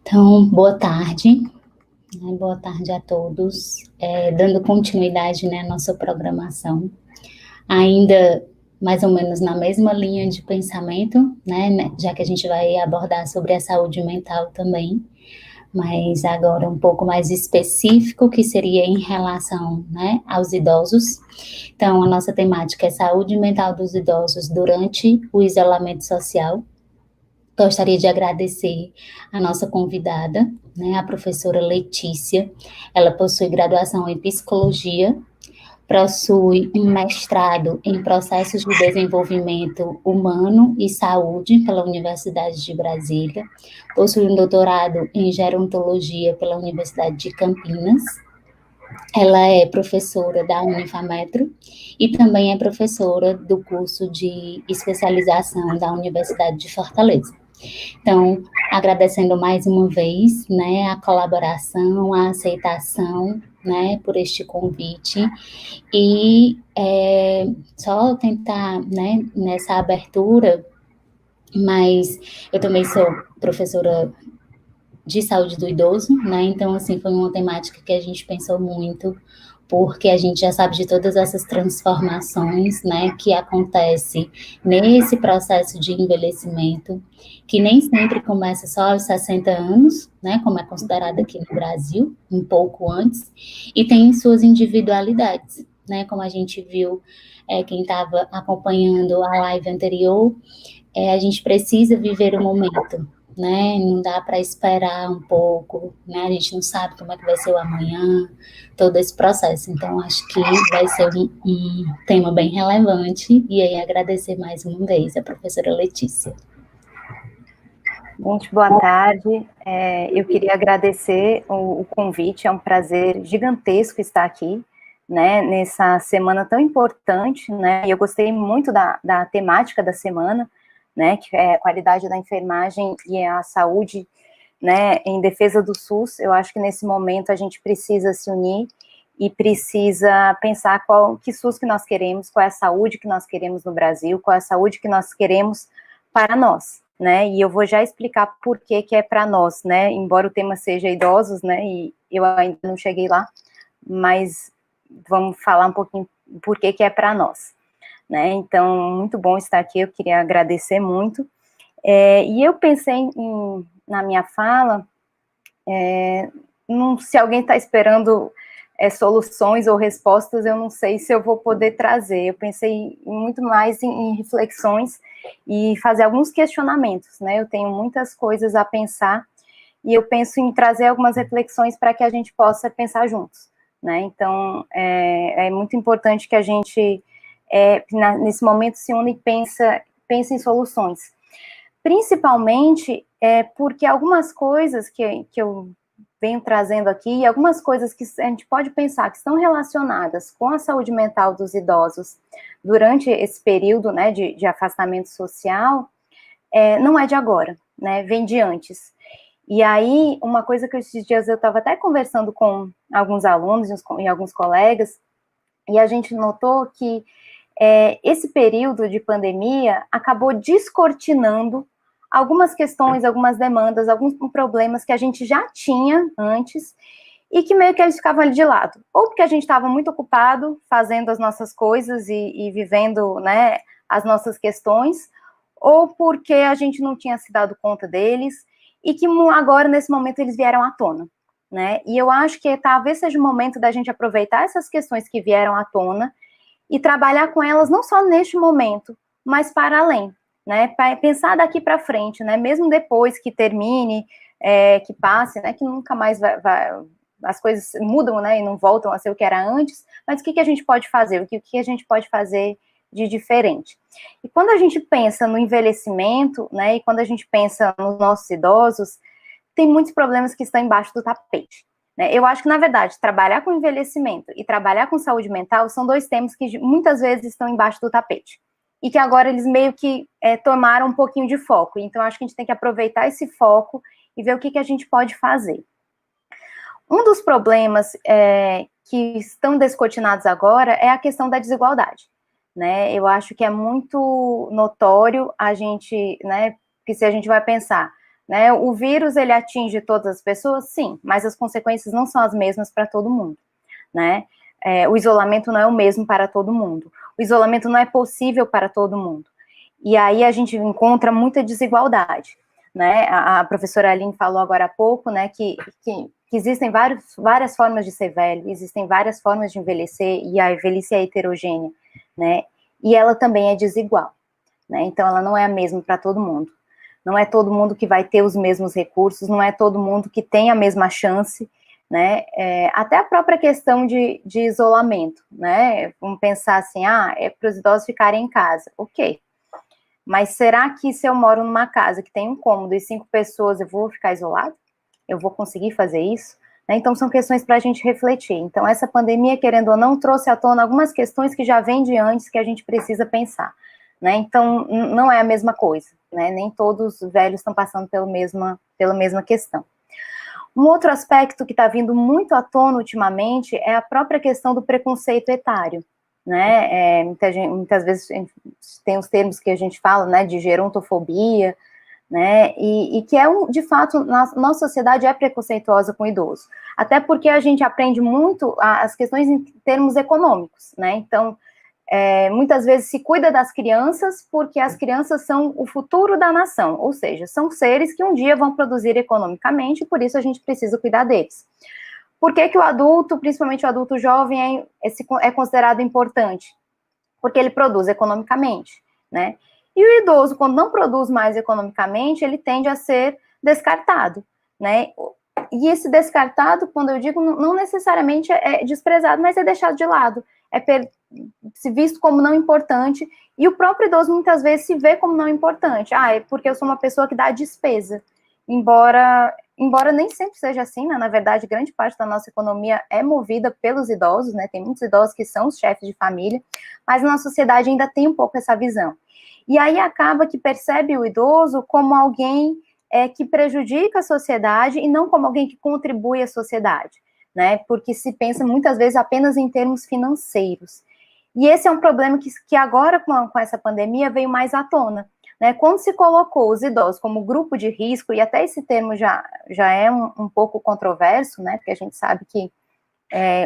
Então, boa tarde, né? Boa tarde a todos. Dando continuidade, né, à nossa programação, ainda mais ou menos na mesma linha de pensamento, né, já que a gente vai abordar sobre a saúde mental também, mas agora um pouco mais específico, que seria em relação, né, aos idosos. Então, a nossa temática é saúde mental dos idosos durante o isolamento social. Gostaria de agradecer a nossa convidada, né, a professora Letícia. Ela possui graduação em psicologia, possui um mestrado em processos de desenvolvimento humano e saúde pela Universidade de Brasília, possui um doutorado em gerontologia pela Universidade de Campinas. Ela é professora da Unifametro e também é professora do curso de especialização da Universidade de Fortaleza. Então, agradecendo mais uma vez, né, a colaboração, a aceitação, né, por este convite, e só tentar, né, nessa abertura, mas eu também sou professora de saúde do idoso, né, então, assim, foi uma temática que a gente pensou muito, porque a gente já sabe de todas essas transformações, né, que acontece nesse processo de envelhecimento, que nem sempre começa só aos 60 anos, né, como é considerado aqui no Brasil, um pouco antes, e tem suas individualidades, né, como a gente viu, quem estava acompanhando a live anterior, a gente precisa viver o momento, né? Não dá para esperar um pouco, né? A gente não sabe como é que vai ser o amanhã, todo esse processo. Então, acho que vai ser um tema bem relevante. E aí, agradecer mais uma vez a professora Letícia. Gente, boa tarde. Eu queria agradecer o convite, é um prazer gigantesco estar aqui, né, nessa semana tão importante, né, e eu gostei muito da temática da semana, né, que é a qualidade da enfermagem e a saúde, né, em defesa do SUS. Eu acho que nesse momento a gente precisa se unir e precisa pensar que SUS que nós queremos, qual é a saúde que nós queremos no Brasil, qual é a saúde que nós queremos para nós, né, e eu vou já explicar por que é para nós, né, embora o tema seja idosos, né, e eu ainda não cheguei lá, mas vamos falar um pouquinho por que é para nós, né, então, muito bom estar aqui, eu queria agradecer muito, e eu pensei na minha fala, se alguém está esperando soluções ou respostas, eu não sei se eu vou poder trazer. Eu pensei muito mais em reflexões e fazer alguns questionamentos, né? Eu tenho muitas coisas a pensar e eu penso em trazer algumas reflexões para que a gente possa pensar juntos, né? Então, é muito importante que a gente, nesse momento, se une e pense em soluções. Principalmente porque algumas coisas que eu venho trazendo aqui, e algumas coisas que a gente pode pensar que estão relacionadas com a saúde mental dos idosos durante esse período, né, de afastamento social, não é de agora, né, vem de antes. E aí, uma coisa que esses dias eu estava até conversando com alguns alunos e alguns colegas, e a gente notou que esse período de pandemia acabou descortinando algumas questões, algumas demandas, alguns problemas que a gente já tinha antes e que meio que eles ficavam ali de lado. Ou porque a gente estava muito ocupado fazendo as nossas coisas e vivendo, né, as nossas questões, ou porque a gente não tinha se dado conta deles e que agora, nesse momento, eles vieram à tona, né? E eu acho que talvez seja o momento da gente aproveitar essas questões que vieram à tona e trabalhar com elas não só neste momento, mas para além, né? Para pensar daqui para frente, né? Mesmo depois que termine, que passe, né? Que nunca mais as coisas mudam, né? E não voltam a ser o que era antes. Mas o que a gente pode fazer? O que a gente pode fazer de diferente? E quando a gente pensa no envelhecimento, né? E quando a gente pensa nos nossos idosos, tem muitos problemas que estão embaixo do tapete. Eu acho que, na verdade, trabalhar com envelhecimento e trabalhar com saúde mental são dois temas que muitas vezes estão embaixo do tapete. E que agora eles meio que tomaram um pouquinho de foco. Então, acho que a gente tem que aproveitar esse foco e ver o que a gente pode fazer. Um dos problemas que estão descortinados agora é a questão da desigualdade, né? Eu acho que é muito notório a gente, né? Que se a gente vai pensar, né? O vírus, ele atinge todas as pessoas? Sim, mas as consequências não são as mesmas para todo mundo, né? O isolamento não é o mesmo para todo mundo. O isolamento não é possível para todo mundo. E aí a gente encontra muita desigualdade, né? A professora Aline falou agora há pouco, né, que existem várias formas de ser velho, existem várias formas de envelhecer, e a velhice é heterogênea, né? E ela também é desigual, né? Então ela não é a mesma para todo mundo. Não é todo mundo que vai ter os mesmos recursos, não é todo mundo que tem a mesma chance, né? Até a própria questão de isolamento, né? Vamos pensar assim, é para os idosos ficarem em casa. Ok. Mas será que se eu moro numa casa que tem um cômodo e 5 pessoas, eu vou ficar isolado? Eu vou conseguir fazer isso? Né? Então, são questões para a gente refletir. Então, essa pandemia, querendo ou não, trouxe à tona algumas questões que já vêm de antes que a gente precisa pensar. Né? Então, não é a mesma coisa. Né? Nem todos os velhos estão passando pela mesma questão. Um outro aspecto que está vindo muito à tona ultimamente é a própria questão do preconceito etário, né? Muitas vezes tem os termos que a gente fala, né, de gerontofobia, né? E que de fato, nossa sociedade é preconceituosa com o idoso, até porque a gente aprende muito as questões em termos econômicos, né? Então, muitas vezes se cuida das crianças porque as crianças são o futuro da nação, ou seja, são seres que um dia vão produzir economicamente e por isso a gente precisa cuidar deles. Por que o adulto, principalmente o adulto jovem, é considerado importante? Porque ele produz economicamente, né? E o idoso, quando não produz mais economicamente, ele tende a ser descartado, né? E esse descartado, quando eu digo, não necessariamente é desprezado, mas é deixado de lado, se visto como não importante, e o próprio idoso muitas vezes se vê como não importante. É porque eu sou uma pessoa que dá despesa, embora nem sempre seja assim, né? Na verdade, grande parte da nossa economia é movida pelos idosos, né? Tem muitos idosos que são os chefes de família, mas na sociedade ainda tem um pouco essa visão. E aí acaba que percebe o idoso como alguém que prejudica a sociedade e não como alguém que contribui à sociedade, né? Porque se pensa muitas vezes apenas em termos financeiros. E esse é um problema que agora, com essa pandemia, veio mais à tona, né? Quando se colocou os idosos como grupo de risco, e até esse termo já é um pouco controverso, né? Porque a gente sabe que,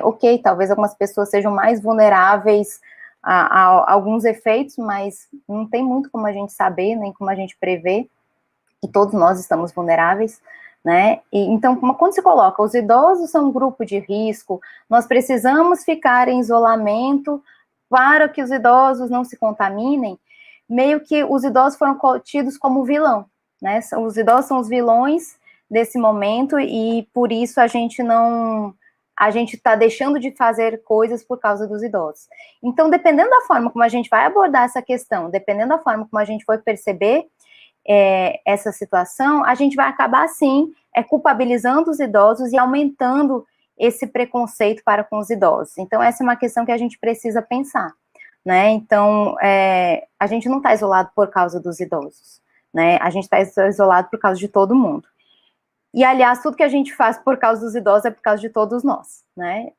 ok, talvez algumas pessoas sejam mais vulneráveis a alguns efeitos, mas não tem muito como a gente saber, nem como a gente prever, que todos nós estamos vulneráveis, né? Então, quando se coloca, os idosos são um grupo de risco, nós precisamos ficar em isolamento para que os idosos não se contaminem, meio que os idosos foram tidos como vilão, né? Os idosos são os vilões desse momento e por isso a gente está deixando de fazer coisas por causa dos idosos. Então, dependendo da forma como a gente vai abordar essa questão, dependendo da forma como a gente for perceber essa situação, a gente vai acabar, sim, culpabilizando os idosos e aumentando esse preconceito para com os idosos. Então, essa é uma questão que a gente precisa pensar, né? Então, a gente não está isolado por causa dos idosos, né? A gente está isolado por causa de todo mundo. E, aliás, tudo que a gente faz por causa dos idosos é por causa de todos nós, né?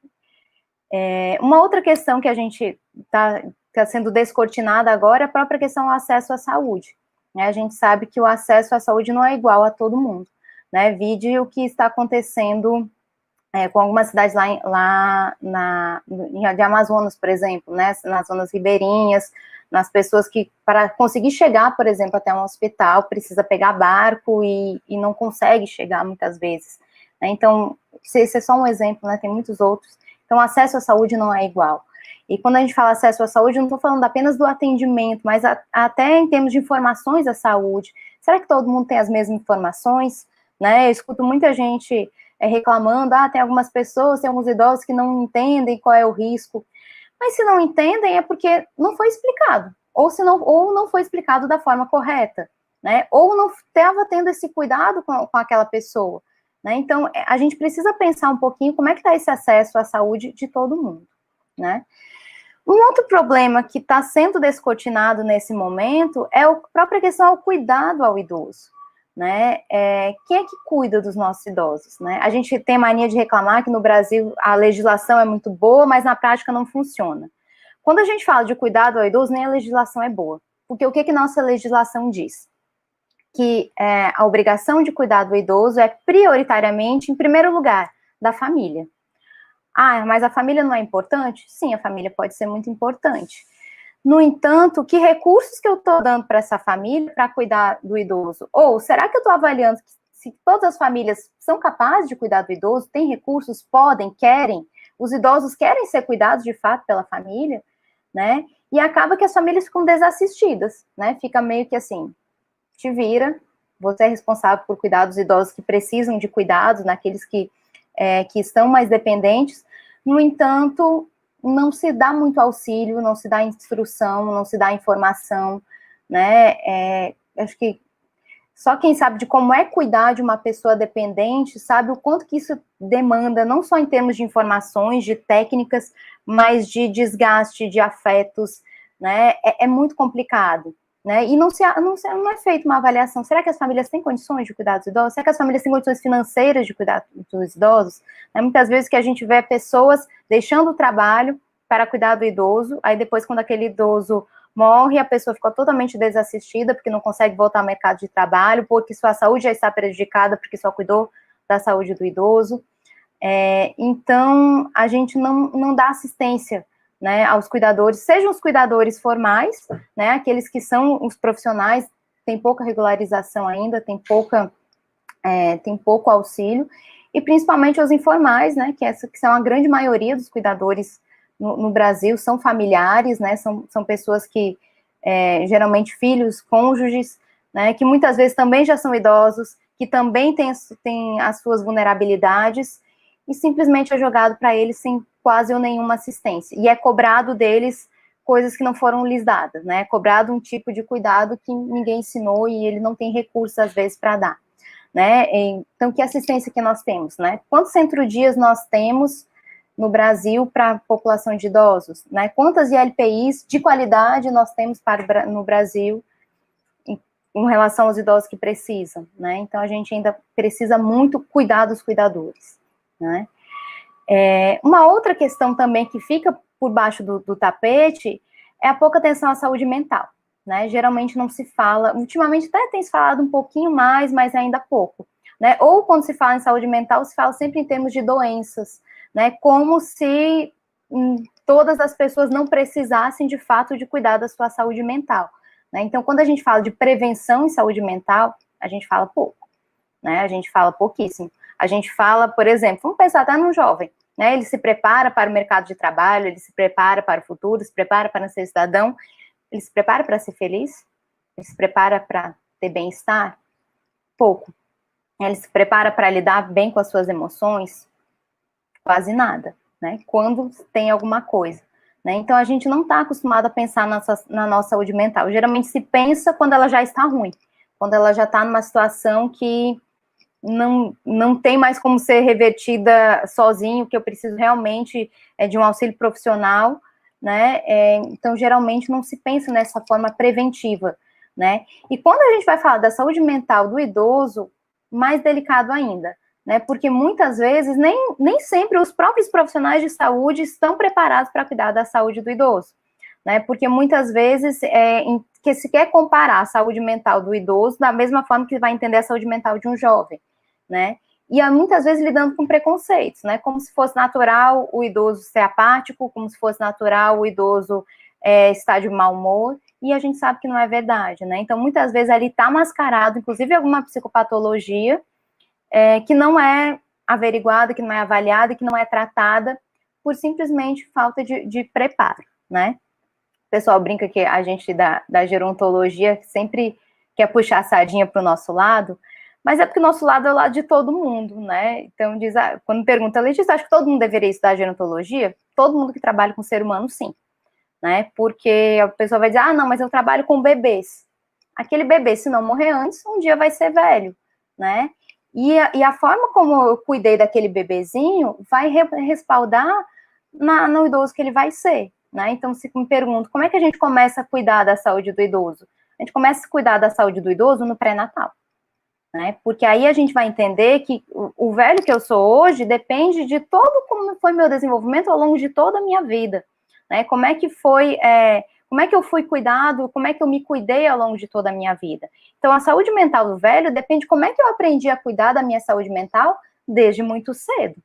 Uma outra questão que a gente está sendo descortinada agora é a própria questão do acesso à saúde. Né? A gente sabe que o acesso à saúde não é igual a todo mundo, né? Vide o que está acontecendo com algumas cidades de Amazonas, por exemplo, né? Nas zonas ribeirinhas, nas pessoas que, para conseguir chegar, por exemplo, até um hospital, precisa pegar barco e não consegue chegar muitas vezes. Né? Então, esse é só um exemplo, né? Tem muitos outros. Então, o acesso à saúde não é igual. E quando a gente fala acesso à saúde, eu não estou falando apenas do atendimento, mas até em termos de informações da saúde. Será que todo mundo tem as mesmas informações? Né? Eu escuto muita gente reclamando, tem algumas pessoas, tem alguns idosos que não entendem qual é o risco. Mas se não entendem é porque não foi explicado, ou não foi explicado da forma correta, né? Ou não estava tendo esse cuidado com aquela pessoa. Né? Então, a gente precisa pensar um pouquinho como é que está esse acesso à saúde de todo mundo, né? Um outro problema que está sendo descortinado nesse momento é a própria questão ao cuidado ao idoso, né? Quem é que cuida dos nossos idosos, né? A gente tem mania de reclamar que no Brasil a legislação é muito boa, mas na prática não funciona. Quando a gente fala de cuidado ao idoso, nem a legislação é boa, porque o que nossa legislação diz? que a obrigação de cuidar do idoso é prioritariamente, em primeiro lugar, da família. Ah, mas a família não é importante? Sim, a família pode ser muito importante. No entanto, que recursos que eu estou dando para essa família para cuidar do idoso? Ou será que eu estou avaliando se todas as famílias são capazes de cuidar do idoso, têm recursos, podem, querem? Os idosos querem ser cuidados de fato pela família, né? E acaba que as famílias ficam desassistidas, né? Fica meio que assim, te vira, você é responsável por cuidar dos idosos que precisam de cuidados, naqueles que estão mais dependentes. No entanto, não se dá muito auxílio, não se dá instrução, não se dá informação, né? Acho que só quem sabe de como é cuidar de uma pessoa dependente sabe o quanto que isso demanda, não só em termos de informações, de técnicas, mas de desgaste, de afetos, né? É muito complicado, né? E não é feita uma avaliação. Será que as famílias têm condições de cuidar dos idosos? Será que as famílias têm condições financeiras de cuidar dos idosos? Muitas vezes que a gente vê pessoas deixando o trabalho para cuidar do idoso, aí depois quando aquele idoso morre, a pessoa fica totalmente desassistida, porque não consegue voltar ao mercado de trabalho, porque sua saúde já está prejudicada, porque só cuidou da saúde do idoso. Então, a gente não dá assistência, né, aos cuidadores, sejam os cuidadores formais, né, aqueles que são os profissionais, tem pouca regularização ainda, tem pouco auxílio, e principalmente os informais, né, que são a grande maioria dos cuidadores no Brasil, são familiares, né, são pessoas que, geralmente filhos, cônjuges, né, que muitas vezes também já são idosos, que também têm as suas vulnerabilidades, e simplesmente é jogado para eles sem quase ou nenhuma assistência, e é cobrado deles coisas que não foram lhes dadas, né, é cobrado um tipo de cuidado que ninguém ensinou e ele não tem recursos, às vezes, para dar, né, então, que assistência que nós temos, né, quantos centro-dias nós temos no Brasil para a população de idosos, né? Quantas ILPIs de qualidade nós temos no Brasil em relação aos idosos que precisam, né? Então, a gente ainda precisa muito cuidar dos cuidadores, né? Uma outra questão também que fica por baixo do tapete é a pouca atenção à saúde mental, né? Geralmente não se fala, ultimamente até tem se falado um pouquinho mais, mas ainda pouco, né? Ou quando se fala em saúde mental, se fala sempre em termos de doenças, né, como se todas as pessoas não precisassem, de fato, de cuidar da sua saúde mental, né? Então, quando a gente fala de prevenção em saúde mental, a gente fala pouco, né? A gente fala pouquíssimo. A gente fala, por exemplo, vamos pensar até num jovem, né? Ele se prepara para o mercado de trabalho, ele se prepara para o futuro, se prepara para ser cidadão, ele se prepara para ser feliz? Ele se prepara para ter bem-estar? Pouco. Ele se prepara para lidar bem com as suas emoções? Quase nada, né? Quando tem alguma coisa, né? Então, a gente não está acostumado a pensar na nossa saúde mental. Geralmente se pensa quando ela já está ruim, quando ela já está numa situação que não tem mais como ser revertida sozinho, que eu preciso realmente de um auxílio profissional, né? Então, geralmente não se pensa nessa forma preventiva, né? E quando a gente vai falar da saúde mental do idoso, mais delicado ainda, né? Porque muitas vezes nem sempre os próprios profissionais de saúde estão preparados para cuidar da saúde do idoso, né? Porque muitas vezes que se quer comparar a saúde mental do idoso da mesma forma que vai entender a saúde mental de um jovem, né? E muitas vezes lidando com preconceitos, né? Como se fosse natural o idoso ser apático, como se fosse natural o idoso estar de mau humor, e a gente sabe que não é verdade, né? Então, muitas vezes ali está mascarado, inclusive alguma psicopatologia, que não é averiguada, que não é avaliada, que não é tratada por simplesmente falta de preparo, né? O pessoal brinca que a gente da gerontologia sempre quer puxar a sardinha para o nosso lado, mas é porque o nosso lado é o lado de todo mundo, né? Então, quando pergunta, Letícia, acho que todo mundo deveria estudar gerontologia? Todo mundo que trabalha com ser humano, sim, né? Porque a pessoa vai dizer, não, mas eu trabalho com bebês. Aquele bebê, se não morrer antes, um dia vai ser velho, né? E a forma como eu cuidei daquele bebezinho vai respaldar no idoso que ele vai ser, né? Então, se me pergunto, como é que a gente começa a cuidar da saúde do idoso? A gente começa a cuidar da saúde do idoso no pré-natal, né? Porque aí a gente vai entender que o velho que eu sou hoje depende de todo como foi meu desenvolvimento ao longo de toda a minha vida, né? Como é que foi, Como é que eu fui cuidado, como é que eu me cuidei ao longo de toda a minha vida. Então, a saúde mental do velho depende de como é que eu aprendi a cuidar da minha saúde mental desde muito cedo,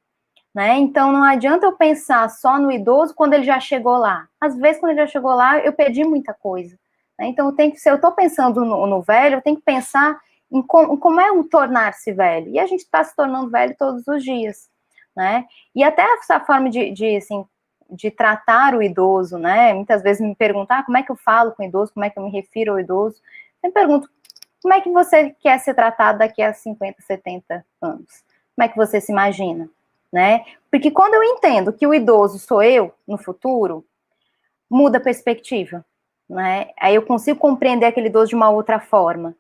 né? Então, não adianta eu pensar só no idoso quando ele já chegou lá. Às vezes, quando ele já chegou lá, eu perdi muita coisa, né? Então, se eu estou pensando no velho, eu tenho que pensar em como é o tornar-se velho. E a gente está se tornando velho todos os dias, né? E até essa forma de tratar o idoso, né? Muitas vezes me perguntam, como é que eu falo com o idoso, como é que eu me refiro ao idoso. Eu me pergunto, como é que você quer ser tratado daqui a 50, 70 anos? Como é que você se imagina, né? Porque quando eu entendo que o idoso sou eu no futuro, muda a perspectiva, né? Aí eu consigo compreender aquele idoso de uma outra forma,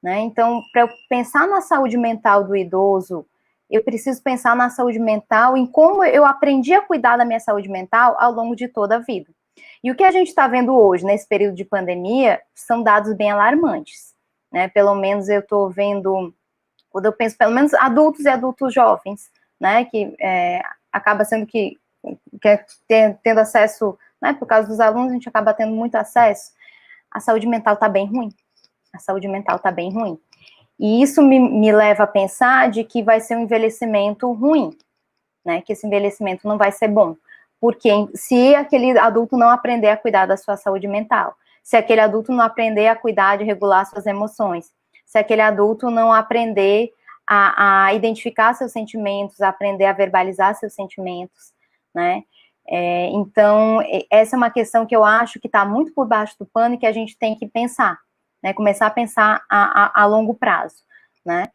né? Então, para eu pensar na saúde mental do idoso, eu preciso pensar na saúde mental, em como eu aprendi a cuidar da minha saúde mental ao longo de toda a vida. E o que a gente está vendo hoje, nesse período de pandemia, são dados bem alarmantes, né? Pelo menos eu estou vendo, quando eu penso, pelo menos adultos e adultos jovens, né? Que acaba sendo que tendo acesso, né? Por causa dos alunos, a gente acaba tendo muito acesso. A saúde mental está bem ruim. A saúde mental está bem ruim. E isso me leva a pensar de que vai ser um envelhecimento ruim, né? Que esse envelhecimento não vai ser bom. Porque se aquele adulto não aprender a cuidar da sua saúde mental, se aquele adulto não aprender a cuidar de regular suas emoções, se aquele adulto não aprender a identificar seus sentimentos, a aprender a verbalizar seus sentimentos, né? Então, essa é uma questão que eu acho que está muito por baixo do pano e que a gente tem que pensar, né? Começar a pensar a longo prazo, né?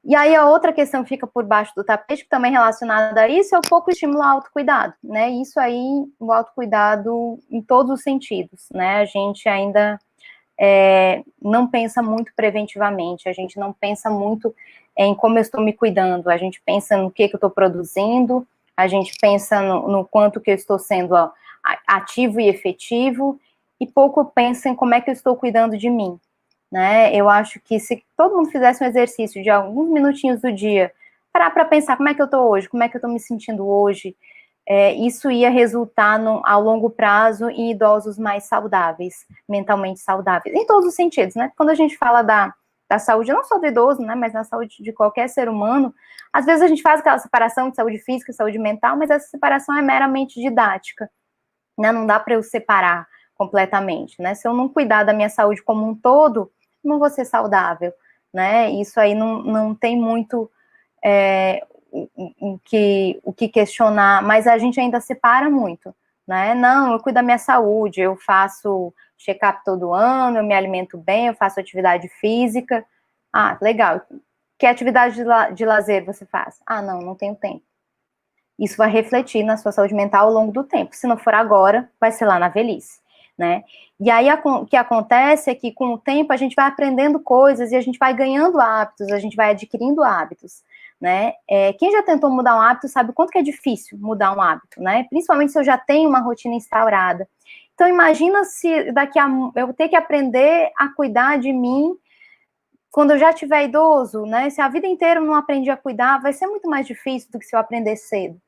E aí a outra questão que fica por baixo do tapete, que também é relacionada a isso, é o pouco estímulo ao autocuidado, né? Isso aí, o autocuidado em todos os sentidos, né? A gente ainda não pensa muito preventivamente, a gente não pensa muito em como eu estou me cuidando, a gente pensa no que eu estou produzindo, a gente pensa no quanto que eu estou sendo ativo e efetivo, e pouco pensa em como é que eu estou cuidando de mim, né? Eu acho que se todo mundo fizesse um exercício de alguns minutinhos do dia, parar para pensar como é que eu estou hoje, como é que eu estou me sentindo hoje, isso ia resultar ao longo prazo em idosos mais saudáveis, mentalmente saudáveis, em todos os sentidos, né? Quando a gente fala da saúde, não só do idoso, né, mas na saúde de qualquer ser humano, às vezes a gente faz aquela separação de saúde física e saúde mental, mas essa separação é meramente didática, né? Não dá para eu separar completamente, né? Se eu não cuidar da minha saúde como um todo, não vou ser saudável, né? Isso aí não tem muito o que questionar, mas a gente ainda separa muito, né? Não, eu cuido da minha saúde, eu faço check-up todo ano, eu me alimento bem, eu faço atividade física. Ah, legal. Que atividade de lazer você faz? Ah, não tenho tempo. Isso vai refletir na sua saúde mental ao longo do tempo. Se não for agora, vai ser lá na velhice, né? E aí o que acontece é que com o tempo a gente vai aprendendo coisas e a gente vai ganhando hábitos, a gente vai adquirindo hábitos, né? Quem já tentou mudar um hábito sabe o quanto que é difícil mudar um hábito, né? Principalmente se eu já tenho uma rotina instaurada. Então imagina se eu ter que aprender a cuidar de mim quando eu já tiver idoso, né? Se a vida inteira eu não aprendi a cuidar, vai ser muito mais difícil do que se eu aprender cedo,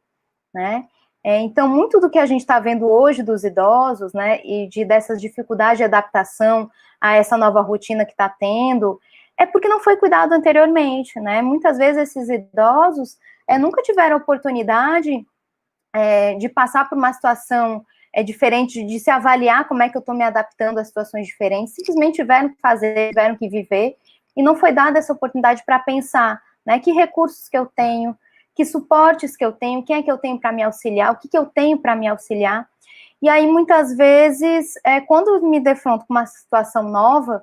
né? Então, muito do que a gente está vendo hoje dos idosos, né, e dessas dificuldades de adaptação a essa nova rotina que está tendo, é porque não foi cuidado anteriormente, né? Muitas vezes esses idosos nunca tiveram oportunidade de passar por uma situação diferente, de se avaliar como é que eu estou me adaptando a situações diferentes, simplesmente tiveram que fazer, tiveram que viver, e não foi dada essa oportunidade para pensar, né, que recursos que eu tenho, que suportes que eu tenho, quem é que eu tenho para me auxiliar, o que eu tenho para me auxiliar. E aí, muitas vezes, quando eu me defronto com uma situação nova,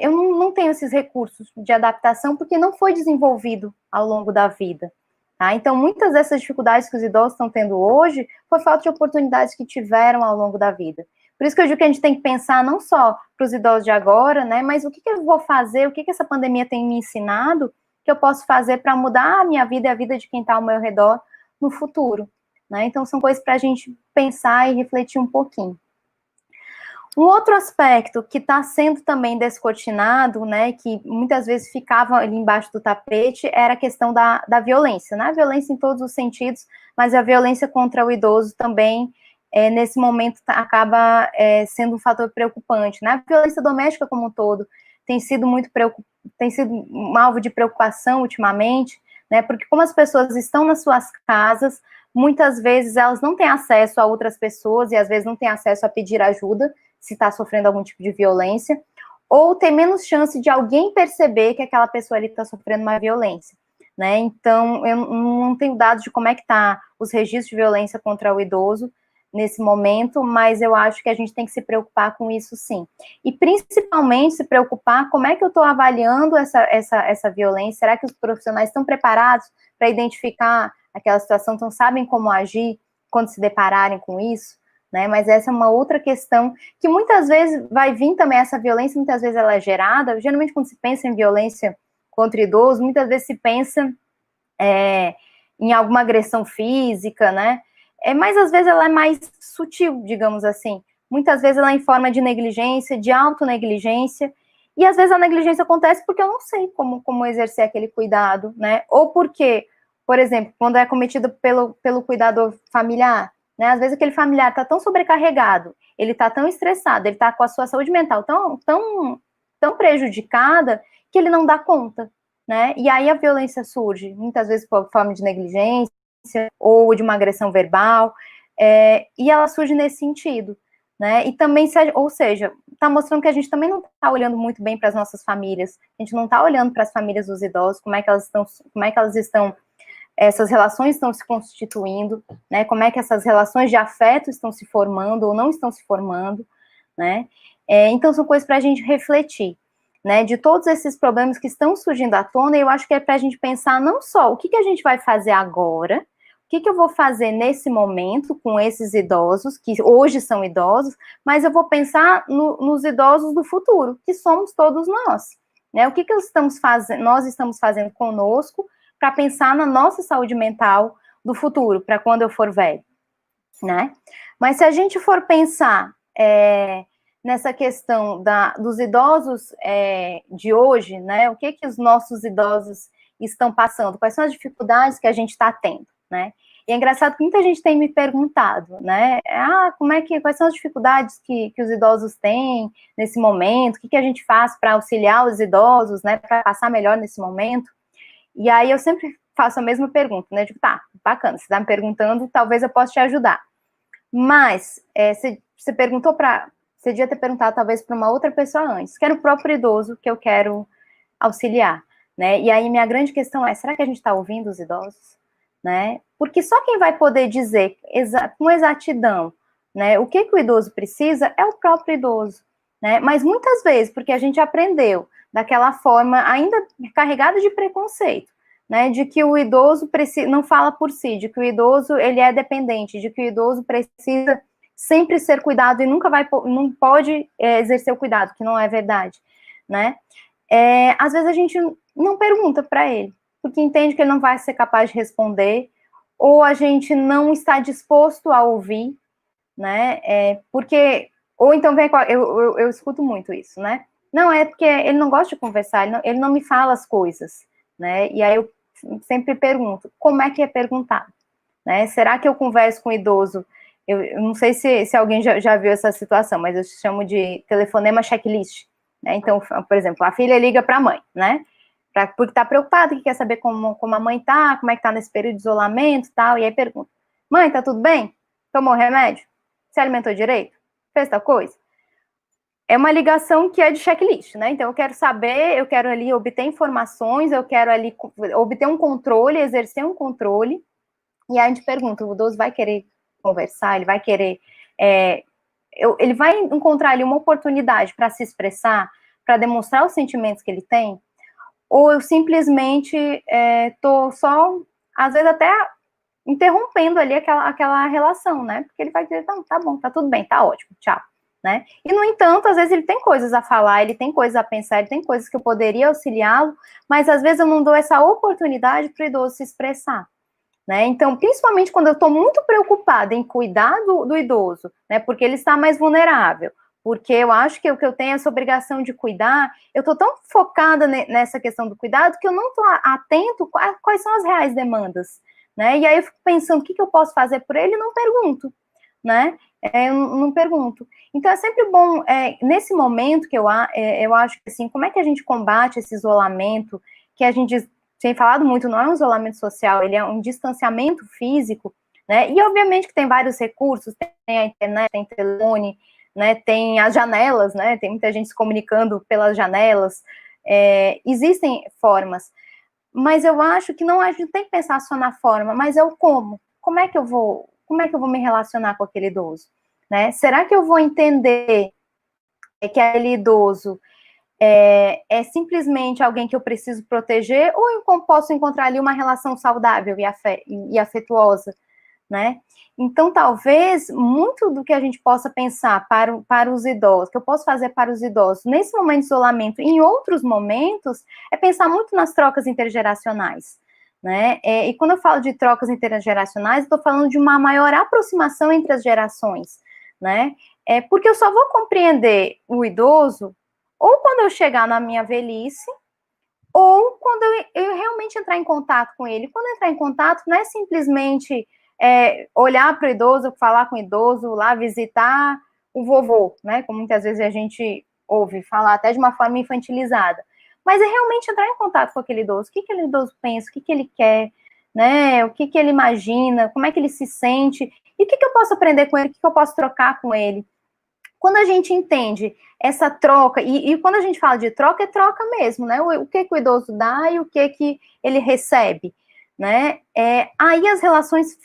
eu não tenho esses recursos de adaptação, porque não foi desenvolvido ao longo da vida. Tá? Então, muitas dessas dificuldades que os idosos estão tendo hoje, foi falta de oportunidades que tiveram ao longo da vida. Por isso que eu digo que a gente tem que pensar não só para os idosos de agora, né, mas o que eu vou fazer, o que essa pandemia tem me ensinado, que eu posso fazer para mudar a minha vida e a vida de quem está ao meu redor no futuro, né? Então, são coisas para a gente pensar e refletir um pouquinho. Um outro aspecto que está sendo também descortinado, né, que muitas vezes ficava ali embaixo do tapete, era a questão da violência, né? A violência em todos os sentidos, mas a violência contra o idoso também nesse momento acaba sendo um fator preocupante, né? A violência doméstica como um todo tem sido um alvo de preocupação ultimamente, né? Porque como as pessoas estão nas suas casas, muitas vezes elas não têm acesso a outras pessoas e às vezes não têm acesso a pedir ajuda se está sofrendo algum tipo de violência, ou tem menos chance de alguém perceber que aquela pessoa ali está sofrendo uma violência, né? Então, eu não tenho dados de como é que tá os registros de violência contra o idoso nesse momento, mas eu acho que a gente tem que se preocupar com isso sim. E principalmente se preocupar como é que eu estou avaliando essa violência, será que os profissionais estão preparados para identificar aquela situação, então sabem como agir quando se depararem com isso, né? Mas essa é uma outra questão que muitas vezes vai vir também essa violência, muitas vezes ela é gerada, geralmente quando se pensa em violência contra idoso, muitas vezes se pensa em alguma agressão física, né? Mas às vezes ela é mais sutil, digamos assim. Muitas vezes ela é em forma de negligência, de autonegligência, e às vezes a negligência acontece porque eu não sei como exercer aquele cuidado, né? Ou porque, por exemplo, quando é cometido pelo cuidador familiar, né? Às vezes aquele familiar está tão sobrecarregado, ele está tão estressado, ele está com a sua saúde mental tão prejudicada que ele não dá conta, né? E aí a violência surge, muitas vezes por forma de negligência ou de uma agressão verbal, e ela surge nesse sentido, né? E também, ou seja, está mostrando que a gente também não está olhando muito bem para as nossas famílias, a gente não está olhando para as famílias dos idosos, como é que elas estão, essas relações estão se constituindo, né? Como é que essas relações de afeto estão se formando ou não estão se formando, né? Então são coisas para a gente refletir, né, de todos esses problemas que estão surgindo à tona, e eu acho que é para a gente pensar não só o que a gente vai fazer agora, o que eu vou fazer nesse momento com esses idosos, que hoje são idosos, mas eu vou pensar nos idosos do futuro, que somos todos nós, né, o que nós estamos fazendo conosco para pensar na nossa saúde mental do futuro, para quando eu for velho, né, mas se a gente for pensar nessa questão dos idosos de hoje, né? O que os nossos idosos estão passando? Quais são as dificuldades que a gente está tendo, né? E é engraçado que muita gente tem me perguntado, né? Quais são as dificuldades que os idosos têm nesse momento? O que a gente faz para auxiliar os idosos, né? Para passar melhor nesse momento? E aí eu sempre faço a mesma pergunta, né? Digo, tá, bacana, você está me perguntando, talvez eu possa te ajudar. Mas você perguntou você devia ter perguntado talvez para uma outra pessoa antes, que era o próprio idoso que eu quero auxiliar, né? E aí minha grande questão será que a gente está ouvindo os idosos, né? Porque só quem vai poder dizer com exatidão, né, o que o idoso precisa é o próprio idoso, né? Mas muitas vezes, porque a gente aprendeu daquela forma ainda carregada de preconceito, né, de que o idoso não fala por si, de que o idoso ele é dependente, de que o idoso precisa sempre ser cuidado e não pode exercer o cuidado, que não é verdade, né? Às vezes a gente não pergunta para ele, porque entende que ele não vai ser capaz de responder, ou a gente não está disposto a ouvir, né? Ou então eu escuto muito isso, né? Não, é porque ele não gosta de conversar, ele não me fala as coisas, né? E aí eu sempre pergunto, como é que é perguntado, né? Será que eu converso com o idoso? Eu não sei se alguém já viu essa situação, mas eu chamo de telefonema checklist, né? Então, por exemplo, a filha liga para a mãe, né? Porque está preocupada, que quer saber como a mãe está, como é que está nesse período de isolamento e tal, e aí pergunta, mãe, tá tudo bem? Tomou remédio? Se alimentou direito? Fez tal coisa? É uma ligação que é de checklist, né? Então, eu quero saber, eu quero ali obter informações, eu quero ali obter um controle, exercer um controle, e aí a gente pergunta, o idoso vai querer conversar, ele vai querer, ele vai encontrar ali uma oportunidade para se expressar, para demonstrar os sentimentos que ele tem, ou eu simplesmente tô só, às vezes até interrompendo ali aquela relação, né? Porque ele vai dizer, tá bom, tá tudo bem, tá ótimo, tchau, né? E, no entanto, às vezes ele tem coisas a falar, ele tem coisas a pensar, ele tem coisas que eu poderia auxiliá-lo, mas às vezes eu não dou essa oportunidade para o idoso se expressar. Né? Então, principalmente quando eu estou muito preocupada em cuidar do idoso, né, porque ele está mais vulnerável, porque eu acho que eu tenho essa obrigação de cuidar, eu estou tão focada nessa questão do cuidado que eu não estou atento quais são as reais demandas, né? E aí eu fico pensando o que eu posso fazer por ele e não pergunto, né? Eu não pergunto. Então, é sempre bom, nesse momento que eu acho que, assim, como é que a gente combate esse isolamento, que a gente tem falado muito, não é um isolamento social, ele é um distanciamento físico, né? E, obviamente, que tem vários recursos, tem a internet, tem telefone, né? Tem as janelas, né? Tem muita gente se comunicando pelas janelas, existem formas, mas eu acho que a gente tem que pensar só na forma, mas é o como. Como é que eu vou me relacionar com aquele idoso? Né? Será que eu vou entender que aquele idoso é simplesmente alguém que eu preciso proteger, ou eu posso encontrar ali uma relação saudável e afetuosa, né? Então, talvez, muito do que a gente possa pensar para os idosos, que eu posso fazer para os idosos, nesse momento de isolamento, em outros momentos, é pensar muito nas trocas intergeracionais, né? E quando eu falo de trocas intergeracionais, eu estou falando de uma maior aproximação entre as gerações, né? Porque eu só vou compreender o idoso ou quando eu chegar na minha velhice, ou quando eu realmente entrar em contato com ele. Quando entrar em contato, não é simplesmente olhar para o idoso, falar com o idoso, lá visitar o vovô, né? Como muitas vezes a gente ouve falar, até de uma forma infantilizada. Mas é realmente entrar em contato com aquele idoso. O que aquele idoso pensa, o que ele quer, né? O que ele imagina, como é que ele se sente, e o que eu posso aprender com ele, o que eu posso trocar com ele. Quando a gente entende essa troca, e quando a gente fala de troca, é troca mesmo, né? O que o idoso dá e o que ele recebe, né? Aí as relações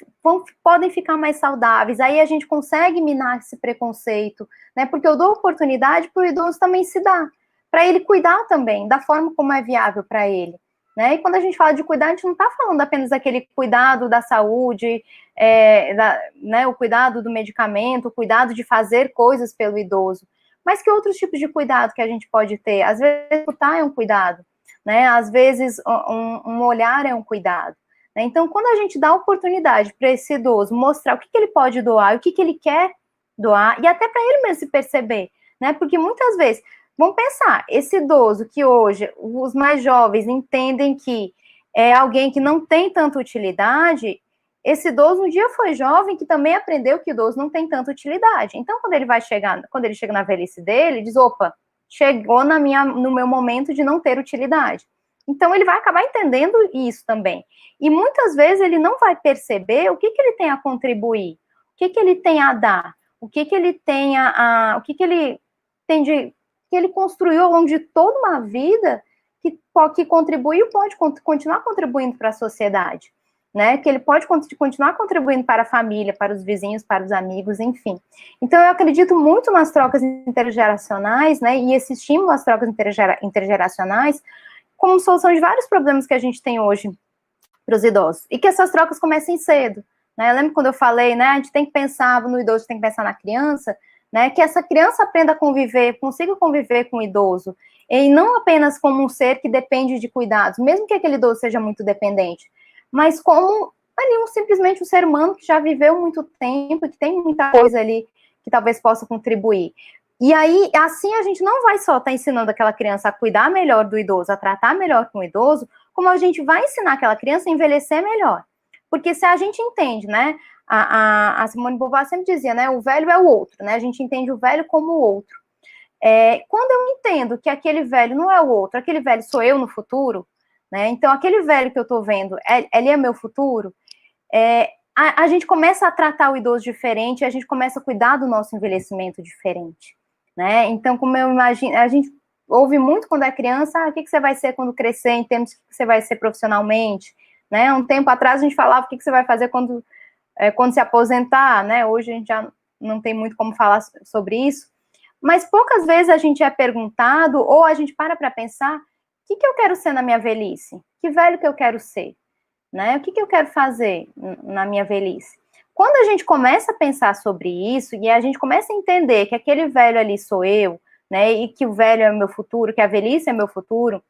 podem ficar mais saudáveis, aí a gente consegue minar esse preconceito, né? Porque eu dou oportunidade para o idoso também se dar, para ele cuidar também, da forma como é viável para ele. Né? E quando a gente fala de cuidar, a gente não está falando apenas daquele cuidado da saúde, né, o cuidado do medicamento, o cuidado de fazer coisas pelo idoso, mas que outros tipos de cuidado que a gente pode ter? Às vezes, escutar é um cuidado, né? Às vezes, um olhar é um cuidado. Né? Então, quando a gente dá oportunidade para esse idoso mostrar o que ele pode doar, o que ele quer doar, e até para ele mesmo se perceber, né? Porque muitas vezes, vamos pensar, esse idoso que hoje os mais jovens entendem que é alguém que não tem tanta utilidade, esse idoso um dia foi jovem que também aprendeu que o idoso não tem tanta utilidade. Então, quando ele chega na velhice dele, diz, opa, chegou no meu momento de não ter utilidade. Então, ele vai acabar entendendo isso também. E muitas vezes ele não vai perceber o que ele tem a contribuir, o que ele tem a dar, o que ele tem o que ele tem que ele construiu ao longo de toda uma vida que contribuiu e pode continuar contribuindo para a sociedade, né? Que ele pode continuar contribuindo para a família, para os vizinhos, para os amigos, enfim. Então, eu acredito muito nas trocas intergeracionais, né? E esse estímulo às trocas intergeracionais como solução de vários problemas que a gente tem hoje para os idosos. E que essas trocas comecem cedo, né? Eu lembro quando eu falei, né? A gente tem que pensar no idoso, tem que pensar na criança, né, que essa criança aprenda a conviver, consiga conviver com o idoso, e não apenas como um ser que depende de cuidados, mesmo que aquele idoso seja muito dependente, mas como ali simplesmente um ser humano que já viveu muito tempo, que tem muita coisa ali que talvez possa contribuir. E aí, assim, a gente não vai só estar ensinando aquela criança a cuidar melhor do idoso, a tratar melhor com o idoso, como a gente vai ensinar aquela criança a envelhecer melhor. Porque se a gente entende, né, a Simone de Beauvoir sempre dizia, né, o velho é o outro, né, a gente entende o velho como o outro. Quando eu entendo que aquele velho não é o outro, aquele velho sou eu no futuro, né, então aquele velho que eu tô vendo, ele é meu futuro, a gente começa a tratar o idoso diferente, a gente começa a cuidar do nosso envelhecimento diferente, né, então como eu imagino, a gente ouve muito quando é criança, o que você vai ser quando crescer, em termos do que você vai ser profissionalmente, né, um tempo atrás a gente falava o que você vai fazer quando se aposentar, né, hoje a gente já não tem muito como falar sobre isso, mas poucas vezes a gente é perguntado, ou a gente para pensar, o que eu quero ser na minha velhice? Que velho que eu quero ser? Né? O que eu quero fazer na minha velhice? Quando a gente começa a pensar sobre isso, e a gente começa a entender que aquele velho ali sou eu, né, e que o velho é o meu futuro, que a velhice é meu futuro,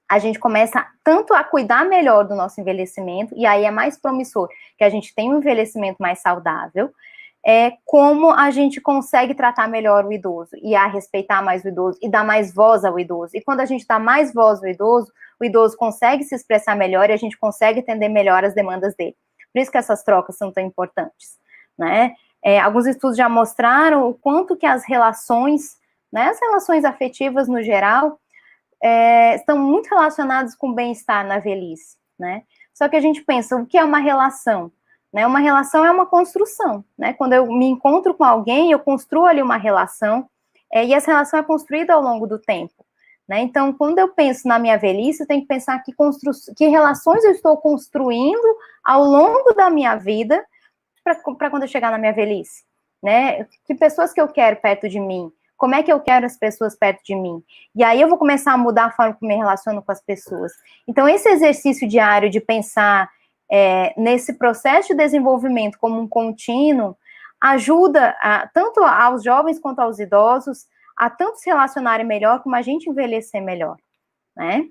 a gente começa tanto a cuidar melhor do nosso envelhecimento, e aí é mais promissor que a gente tenha um envelhecimento mais saudável, como a gente consegue tratar melhor o idoso, e a respeitar mais o idoso, e dar mais voz ao idoso. E quando a gente dá mais voz ao idoso, o idoso consegue se expressar melhor, e a gente consegue entender melhor as demandas dele. Por isso que essas trocas são tão importantes, né? Alguns estudos já mostraram o quanto que as relações, né, as relações afetivas no geral, estão muito relacionadas com o bem-estar na velhice, né? Só que a gente pensa, o que é uma relação? Né? Uma relação é uma construção, né? Quando eu me encontro com alguém, eu construo ali uma relação, e essa relação é construída ao longo do tempo, né? Então, quando eu penso na minha velhice, eu tenho que pensar que relações eu estou construindo ao longo da minha vida para quando eu chegar na minha velhice, né? Que pessoas que eu quero perto de mim? Como é que eu quero as pessoas perto de mim? E aí eu vou começar a mudar a forma como me relaciono com as pessoas. Então, esse exercício diário de pensar nesse processo de desenvolvimento como um contínuo ajuda tanto aos jovens quanto aos idosos a tanto se relacionarem melhor como a gente envelhecer melhor, né?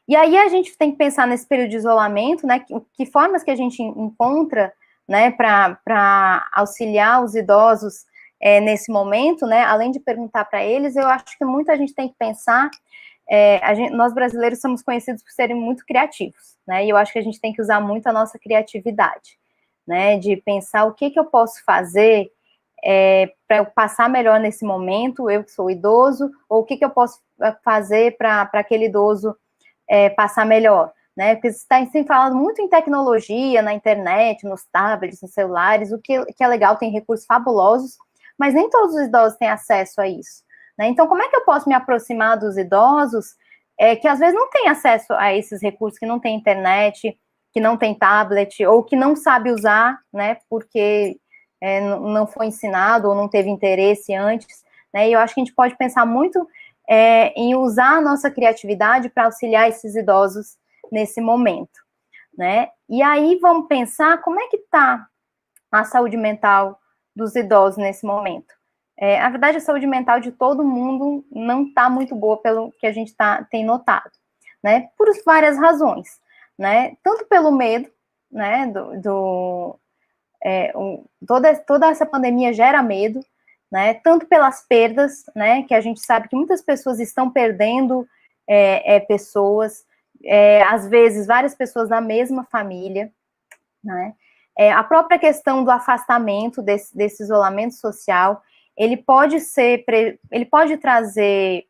E aí a gente tem que pensar nesse período de isolamento, né? Que formas que a gente encontra, né, para auxiliar os idosos nesse momento, né? Além de perguntar para eles, eu acho que muita gente tem que pensar. Nós brasileiros somos conhecidos por serem muito criativos, né? E eu acho que a gente tem que usar muito a nossa criatividade, né? De pensar o que eu posso fazer para eu passar melhor nesse momento, eu que sou idoso, ou o que eu posso fazer para aquele idoso passar melhor, né? Porque você está sempre falando muito em tecnologia, na internet, nos tablets, nos celulares, o que é legal, tem recursos fabulosos, mas nem todos os idosos têm acesso a isso, né? Então, como é que eu posso me aproximar dos idosos que às vezes não têm acesso a esses recursos, que não tem internet, que não tem tablet, ou que não sabe usar, né? Porque não foi ensinado ou não teve interesse antes, né? E eu acho que a gente pode pensar muito em usar a nossa criatividade para auxiliar esses idosos nesse momento, né? E aí vamos pensar como é que está a saúde mental dos idosos nesse momento. Na verdade, a saúde mental de todo mundo não está muito boa, pelo que a gente tem notado, né? Por várias razões, né? Tanto pelo medo, né? Toda essa pandemia gera medo, né? Tanto pelas perdas, né? Que a gente sabe que muitas pessoas estão perdendo pessoas, às vezes várias pessoas da mesma família, né? A própria questão do afastamento desse isolamento social, ele pode trazer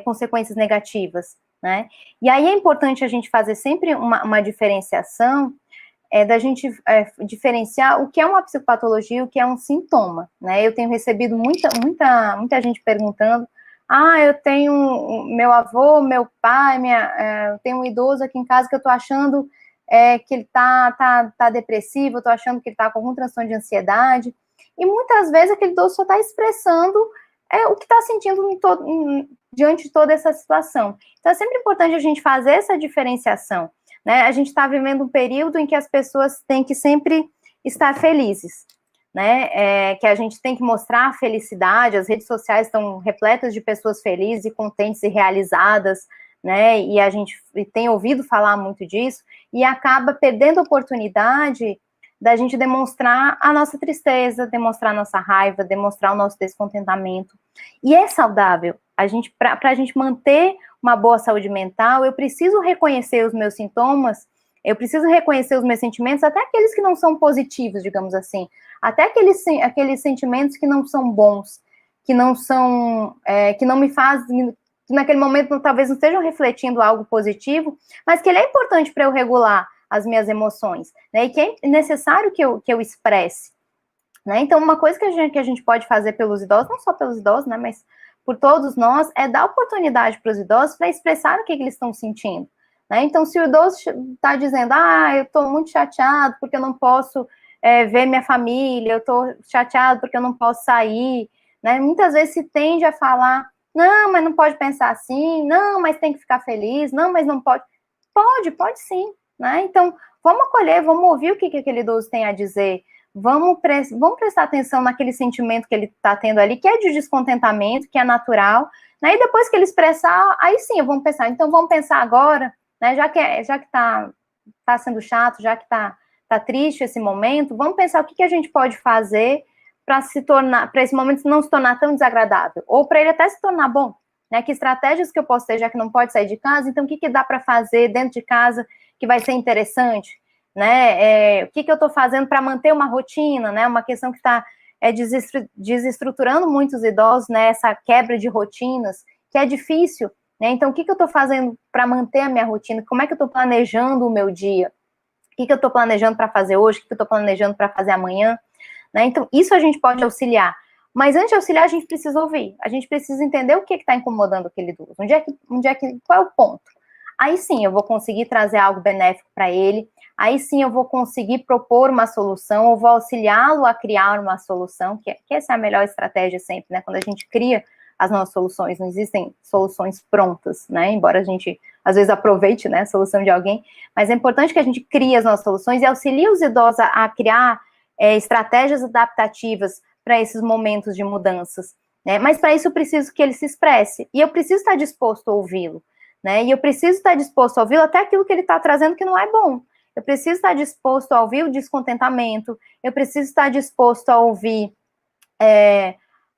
consequências negativas, né? E aí é importante a gente fazer sempre uma diferenciação da gente diferenciar o que é uma psicopatologia e o que é um sintoma, né? Eu tenho recebido muita gente perguntando, eu tenho meu avô, meu pai, eu tenho um idoso aqui em casa que eu tô achando que ele tá depressivo, eu tô achando que ele tá com algum transtorno de ansiedade, e muitas vezes aquele idoso só tá expressando o que tá sentindo diante de toda essa situação. Então é sempre importante a gente fazer essa diferenciação, né? A gente está vivendo um período em que as pessoas têm que sempre estar felizes, né? Que a gente tem que mostrar a felicidade, as redes sociais estão repletas de pessoas felizes e contentes e realizadas, né? E a gente tem ouvido falar muito disso, e acaba perdendo a oportunidade da gente demonstrar a nossa tristeza, demonstrar a nossa raiva, demonstrar o nosso descontentamento. E é saudável. Para a gente manter uma boa saúde mental, eu preciso reconhecer os meus sintomas, eu preciso reconhecer os meus sentimentos, até aqueles que não são positivos, digamos assim, até aqueles sentimentos que não são bons, que não são, que não me fazem, que naquele momento talvez não estejam refletindo algo positivo, mas que ele é importante para eu regular as minhas emoções, né, e que é necessário que eu expresse, né. Então, uma coisa que a gente pode fazer pelos idosos, não só pelos idosos, né, mas por todos nós, é dar oportunidade para os idosos para expressar o que eles estão sentindo, né. Então, se o idoso está dizendo, eu estou muito chateado porque eu não posso ver minha família, eu estou chateado porque eu não posso sair, né, muitas vezes se tende a falar, não, mas não pode pensar assim, não, mas tem que ficar feliz, não, mas não pode. Pode sim, né? Então, vamos acolher, vamos ouvir o que aquele idoso tem a dizer, vamos prestar atenção naquele sentimento que ele está tendo ali, que é de descontentamento, que é natural, né? E depois que ele expressar, aí sim, vamos pensar. Então, vamos pensar agora, né? Já que tá sendo chato, já que tá triste esse momento, vamos pensar o que a gente pode fazer para esse momento não se tornar tão desagradável, ou para ele até se tornar bom, né? Que estratégias que eu posso ter, já que não pode sair de casa, então o que dá para fazer dentro de casa que vai ser interessante, né? O que eu estou fazendo para manter uma rotina, né? Uma questão que está desestruturando muitos idosos, né? Essa quebra de rotinas, que é difícil, né? Então, o que eu estou fazendo para manter a minha rotina? Como é que eu estou planejando o meu dia? O que eu estou planejando para fazer hoje? O que eu estou planejando para fazer amanhã? Né? Então, isso a gente pode auxiliar. Mas antes de auxiliar, a gente precisa ouvir. A gente precisa entender o que está incomodando aquele idoso. Qual é o ponto? Aí sim, eu vou conseguir trazer algo benéfico para ele. Aí sim, eu vou conseguir propor uma solução, ou vou auxiliá-lo a criar uma solução, que essa é a melhor estratégia sempre, né? Quando a gente cria as nossas soluções, não existem soluções prontas, né? Embora a gente, às vezes, aproveite, né, a solução de alguém, mas é importante que a gente crie as nossas soluções e auxilie os idosos a criar estratégias adaptativas para esses momentos de mudanças, né? Mas para isso eu preciso que ele se expresse, e eu preciso estar disposto a ouvi-lo, né? E eu preciso estar disposto a ouvi-lo até aquilo que ele está trazendo que não é bom. Eu preciso estar disposto a ouvir o descontentamento, eu preciso estar disposto a ouvir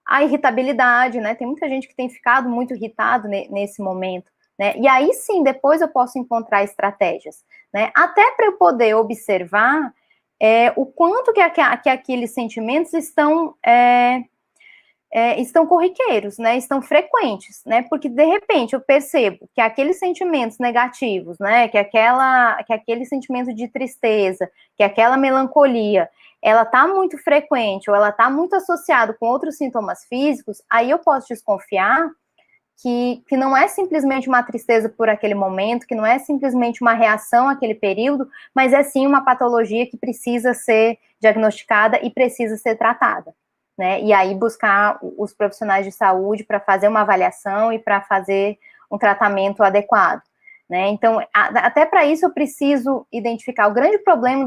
a irritabilidade, né? Tem muita gente que tem ficado muito irritado nesse momento, né? E aí sim, depois eu posso encontrar estratégias, né? Até para eu poder observar o quanto que aqueles sentimentos estão corriqueiros, né? Estão frequentes, né? Porque de repente eu percebo que aqueles sentimentos negativos, né? Que aquele sentimento de tristeza, que aquela melancolia, ela tá muito frequente ou ela tá muito associada com outros sintomas físicos, aí eu posso desconfiar que não é simplesmente uma tristeza por aquele momento, que não é simplesmente uma reação àquele período, mas é sim uma patologia que precisa ser diagnosticada e precisa ser tratada, né? E aí buscar os profissionais de saúde para fazer uma avaliação e para fazer um tratamento adequado, né? Então, até para isso eu preciso identificar. O grande problema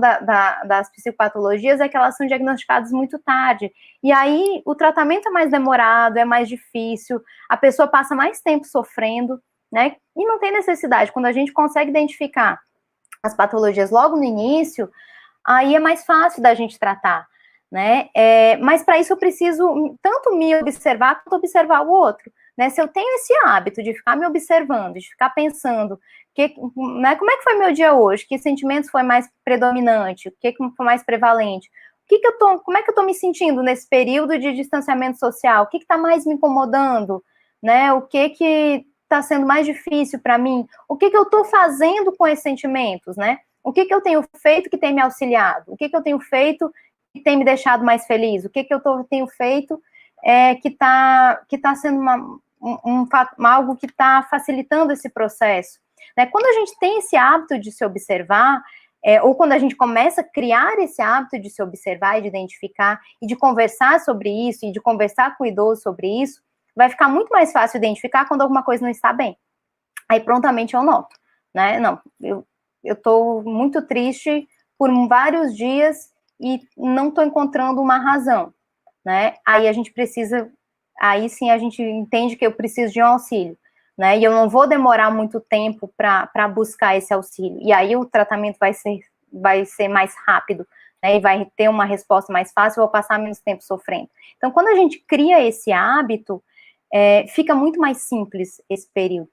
das psicopatologias é que elas são diagnosticadas muito tarde, e aí o tratamento é mais demorado, é mais difícil, a pessoa passa mais tempo sofrendo, né? E não tem necessidade. Quando a gente consegue identificar as patologias logo no início, aí é mais fácil da gente tratar, né? Mas para isso eu preciso tanto me observar quanto observar o outro, né? Se eu tenho esse hábito de ficar me observando, de ficar pensando, né, como é que foi meu dia hoje? Que sentimentos foi mais predominante? O que foi mais prevalente? Como é que eu tô me sentindo nesse período de distanciamento social? O que está mais me incomodando? Né? O que está sendo mais difícil para mim? O que eu estou fazendo com esses sentimentos, né? O que eu tenho feito que tem me auxiliado? O que eu tenho feito que tem me deixado mais feliz? O que eu tenho feito que tá sendo algo que está facilitando esse processo? Né? Quando a gente tem esse hábito de se observar, ou quando a gente começa a criar esse hábito de se observar e de identificar, e de conversar sobre isso, e de conversar com o idoso sobre isso, vai ficar muito mais fácil identificar quando alguma coisa não está bem. Aí prontamente eu noto, né? Não, eu estou muito triste por vários dias e não estou encontrando uma razão, né? Aí sim a gente entende que eu preciso de um auxílio, né? E eu não vou demorar muito tempo para buscar esse auxílio. E aí o tratamento vai ser mais rápido, né? E vai ter uma resposta mais fácil, eu vou passar menos tempo sofrendo. Então, quando a gente cria esse hábito, fica muito mais simples esse período.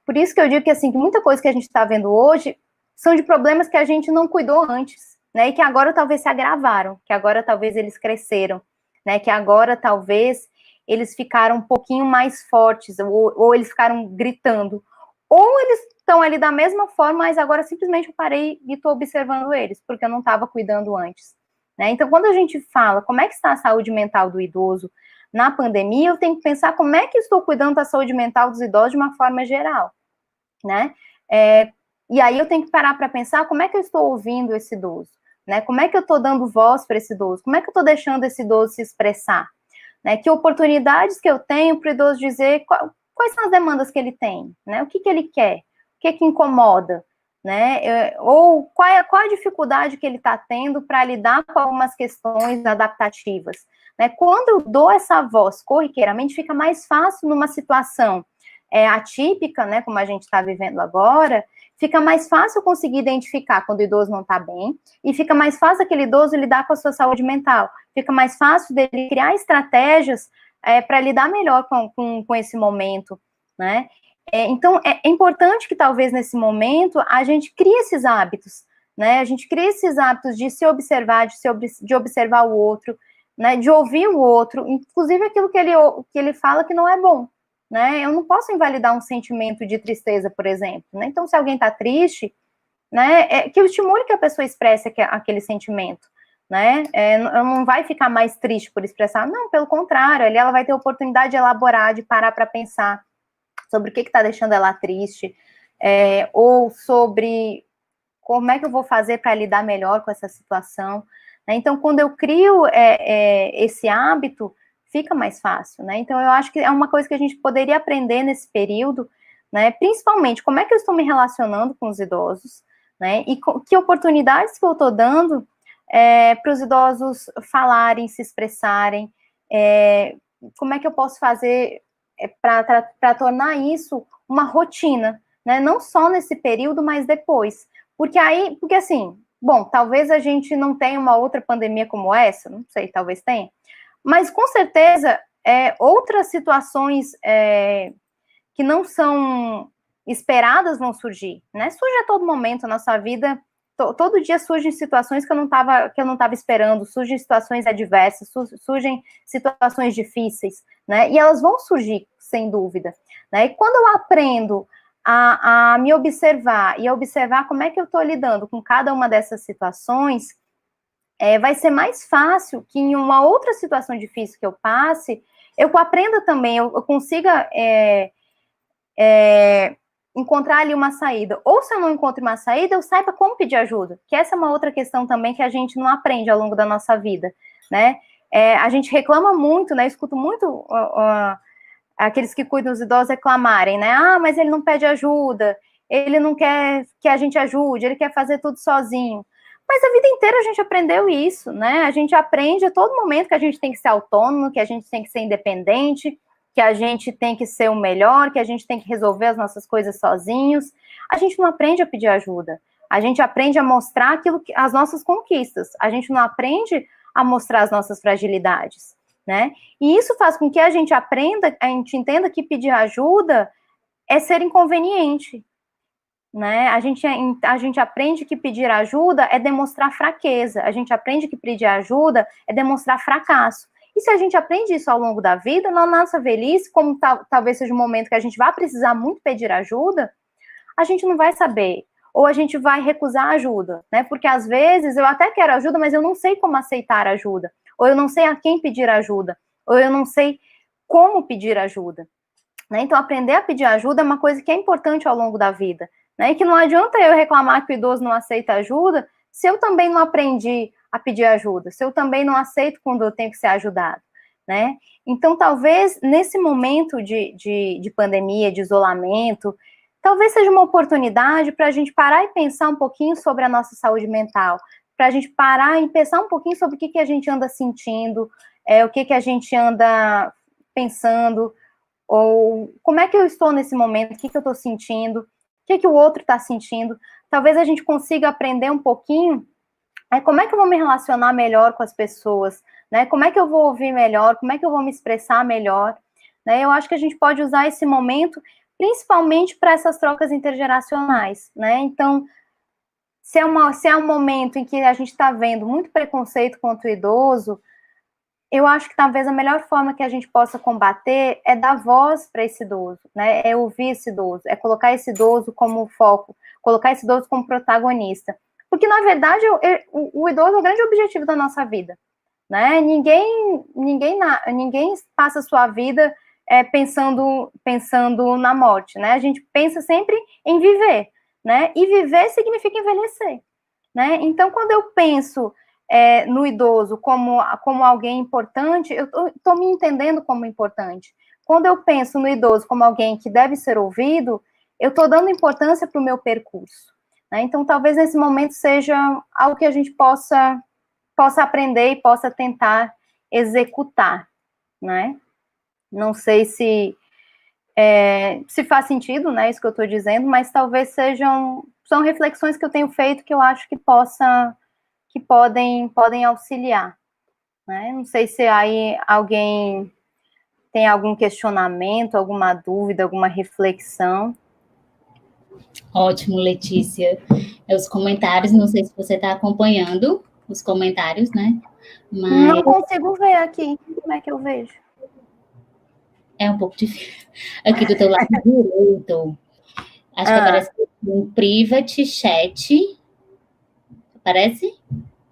Por isso que eu digo que, assim, que muita coisa que a gente está vendo hoje são de problemas que a gente não cuidou antes, né? E que agora talvez se agravaram, que agora talvez eles cresceram, né? Que agora talvez eles ficaram um pouquinho mais fortes, ou eles ficaram gritando, ou eles estão ali da mesma forma, mas agora simplesmente eu parei e estou observando eles, porque eu não estava cuidando antes, né? Então, quando a gente fala como é que está a saúde mental do idoso na pandemia, eu tenho que pensar como é que estou cuidando da saúde mental dos idosos de uma forma geral, né? E aí eu tenho que parar para pensar como é que eu estou ouvindo esse idoso, né? Como é que eu estou dando voz para esse idoso? Como é que eu estou deixando esse idoso se expressar? Né? Que oportunidades que eu tenho para o idoso dizer quais são as demandas que ele tem, né? O que ele quer? O que incomoda? Né? Ou qual a dificuldade que ele está tendo para lidar com algumas questões adaptativas? Né? Quando eu dou essa voz corriqueiramente, fica mais fácil numa situação atípica, né, como a gente está vivendo agora, fica mais fácil conseguir identificar quando o idoso não está bem, e fica mais fácil aquele idoso lidar com a sua saúde mental, fica mais fácil dele criar estratégias para lidar melhor com esse momento, né? Então, é importante que talvez nesse momento a gente crie esses hábitos, né? A gente cria esses hábitos de se observar, de observar o outro, né? De ouvir o outro, inclusive aquilo que ele fala que não é bom, né? Eu não posso invalidar um sentimento de tristeza, por exemplo, né? Então, se alguém está triste, né, que eu estimule que a pessoa expresse aquele sentimento, né? Não vai ficar mais triste por expressar, não, pelo contrário, ali ela vai ter oportunidade de elaborar, de parar para pensar sobre o que está deixando ela triste, ou sobre como é que eu vou fazer para lidar melhor com essa situação, né? Então, quando eu crio esse hábito, fica mais fácil, né? Então, eu acho que é uma coisa que a gente poderia aprender nesse período, né? Principalmente, como é que eu estou me relacionando com os idosos, né? E que oportunidades que eu estou dando para os idosos falarem, se expressarem, como é que eu posso fazer para tornar isso uma rotina, né? Não só nesse período, mas depois. Porque assim, bom, talvez a gente não tenha uma outra pandemia como essa, não sei, talvez tenha, mas com certeza outras situações que não são esperadas vão surgir, né? Surge a todo momento na nossa vida, todo dia surgem situações que eu não estava esperando, surgem situações adversas, surgem situações difíceis, né? E elas vão surgir, sem dúvida, né? E quando eu aprendo a me observar e a observar como é que eu estou lidando com cada uma dessas situações, vai ser mais fácil que em uma outra situação difícil que eu passe, eu aprenda também, eu consiga encontrar ali uma saída. Ou se eu não encontro uma saída, eu saiba como pedir ajuda, que essa é uma outra questão também que a gente não aprende ao longo da nossa vida, né? A gente reclama muito, né? Eu escuto muito aqueles que cuidam dos idosos reclamarem, né? Ah, mas ele não pede ajuda, ele não quer que a gente ajude, ele quer fazer tudo sozinho. Mas a vida inteira a gente aprendeu isso, né? A gente aprende a todo momento que a gente tem que ser autônomo, que a gente tem que ser independente, que a gente tem que ser o melhor, que a gente tem que resolver as nossas coisas sozinhos. A gente não aprende a pedir ajuda. A gente aprende a mostrar as nossas conquistas. A gente não aprende a mostrar as nossas fragilidades, né? E isso faz com que a gente entenda que pedir ajuda é ser inconveniente, né? A gente aprende que pedir ajuda é demonstrar fraqueza. A gente aprende que pedir ajuda é demonstrar fracasso. E se a gente aprende isso ao longo da vida, na nossa velhice, como talvez seja um momento que a gente vai precisar muito pedir ajuda, a gente não vai saber, ou a gente vai recusar ajuda, né? Porque às vezes eu até quero ajuda, mas eu não sei como aceitar ajuda, ou eu não sei a quem pedir ajuda, ou eu não sei como pedir ajuda, né? Então, aprender a pedir ajuda é uma coisa que é importante ao longo da vida, né? E que não adianta eu reclamar que o idoso não aceita ajuda, se eu também não aprendi a pedir ajuda, se eu também não aceito quando eu tenho que ser ajudado, né? Então, talvez, nesse momento de pandemia, de isolamento, talvez seja uma oportunidade para a gente parar e pensar um pouquinho sobre a nossa saúde mental, para a gente parar e pensar um pouquinho sobre o que a gente anda sentindo, o que a gente anda pensando, ou como é que eu estou nesse momento, o que eu estou sentindo, o que o outro está sentindo. Talvez a gente consiga aprender um pouquinho como é que eu vou me relacionar melhor com as pessoas, né? Como é que eu vou ouvir melhor, como é que eu vou me expressar melhor, né? Eu acho que a gente pode usar esse momento principalmente para essas trocas intergeracionais, né? Então, se é um momento em que a gente está vendo muito preconceito contra o idoso, eu acho que talvez a melhor forma que a gente possa combater é dar voz para esse idoso, né? É ouvir esse idoso, é colocar esse idoso como foco, colocar esse idoso como protagonista. Porque, na verdade, o idoso é o grande objetivo da nossa vida, né? Ninguém passa a sua vida pensando na morte, né? A gente pensa sempre em viver, né? E viver significa envelhecer, né? Então, quando eu penso no idoso como alguém importante, eu estou me entendendo como importante. Quando eu penso no idoso como alguém que deve ser ouvido, eu estou dando importância para o meu percurso, né? Então, talvez nesse momento seja algo que a gente possa aprender e possa tentar executar, né? Não sei se faz sentido, né, isso que eu estou dizendo, mas talvez são reflexões que eu tenho feito que eu acho que podem auxiliar, né? Não sei se aí alguém tem algum questionamento, alguma dúvida, alguma reflexão. Ótimo, Letícia. os comentários, não sei se você está acompanhando os comentários, né? Mas Não consigo ver aqui. Como é que eu vejo? é um pouco difícil. Aqui do teu lado direito, acho que aparece um private chat, aparece?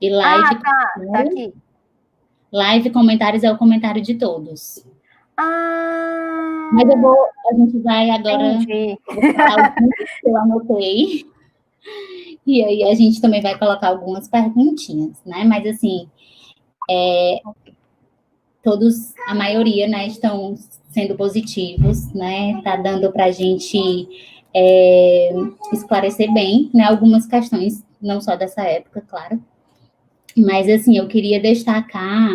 E live, Tá aqui. live comentários é o comentário de todos. Mas a gente vai agora, entendi. vou colocar alguns que eu anotei, e aí a gente também vai colocar algumas perguntinhas, né? Mas assim, todos, a maioria, né, estão sendo positivos, né? Tá dando para a gente esclarecer bem, né? Algumas questões, não só dessa época, claro. Mas assim, eu queria destacar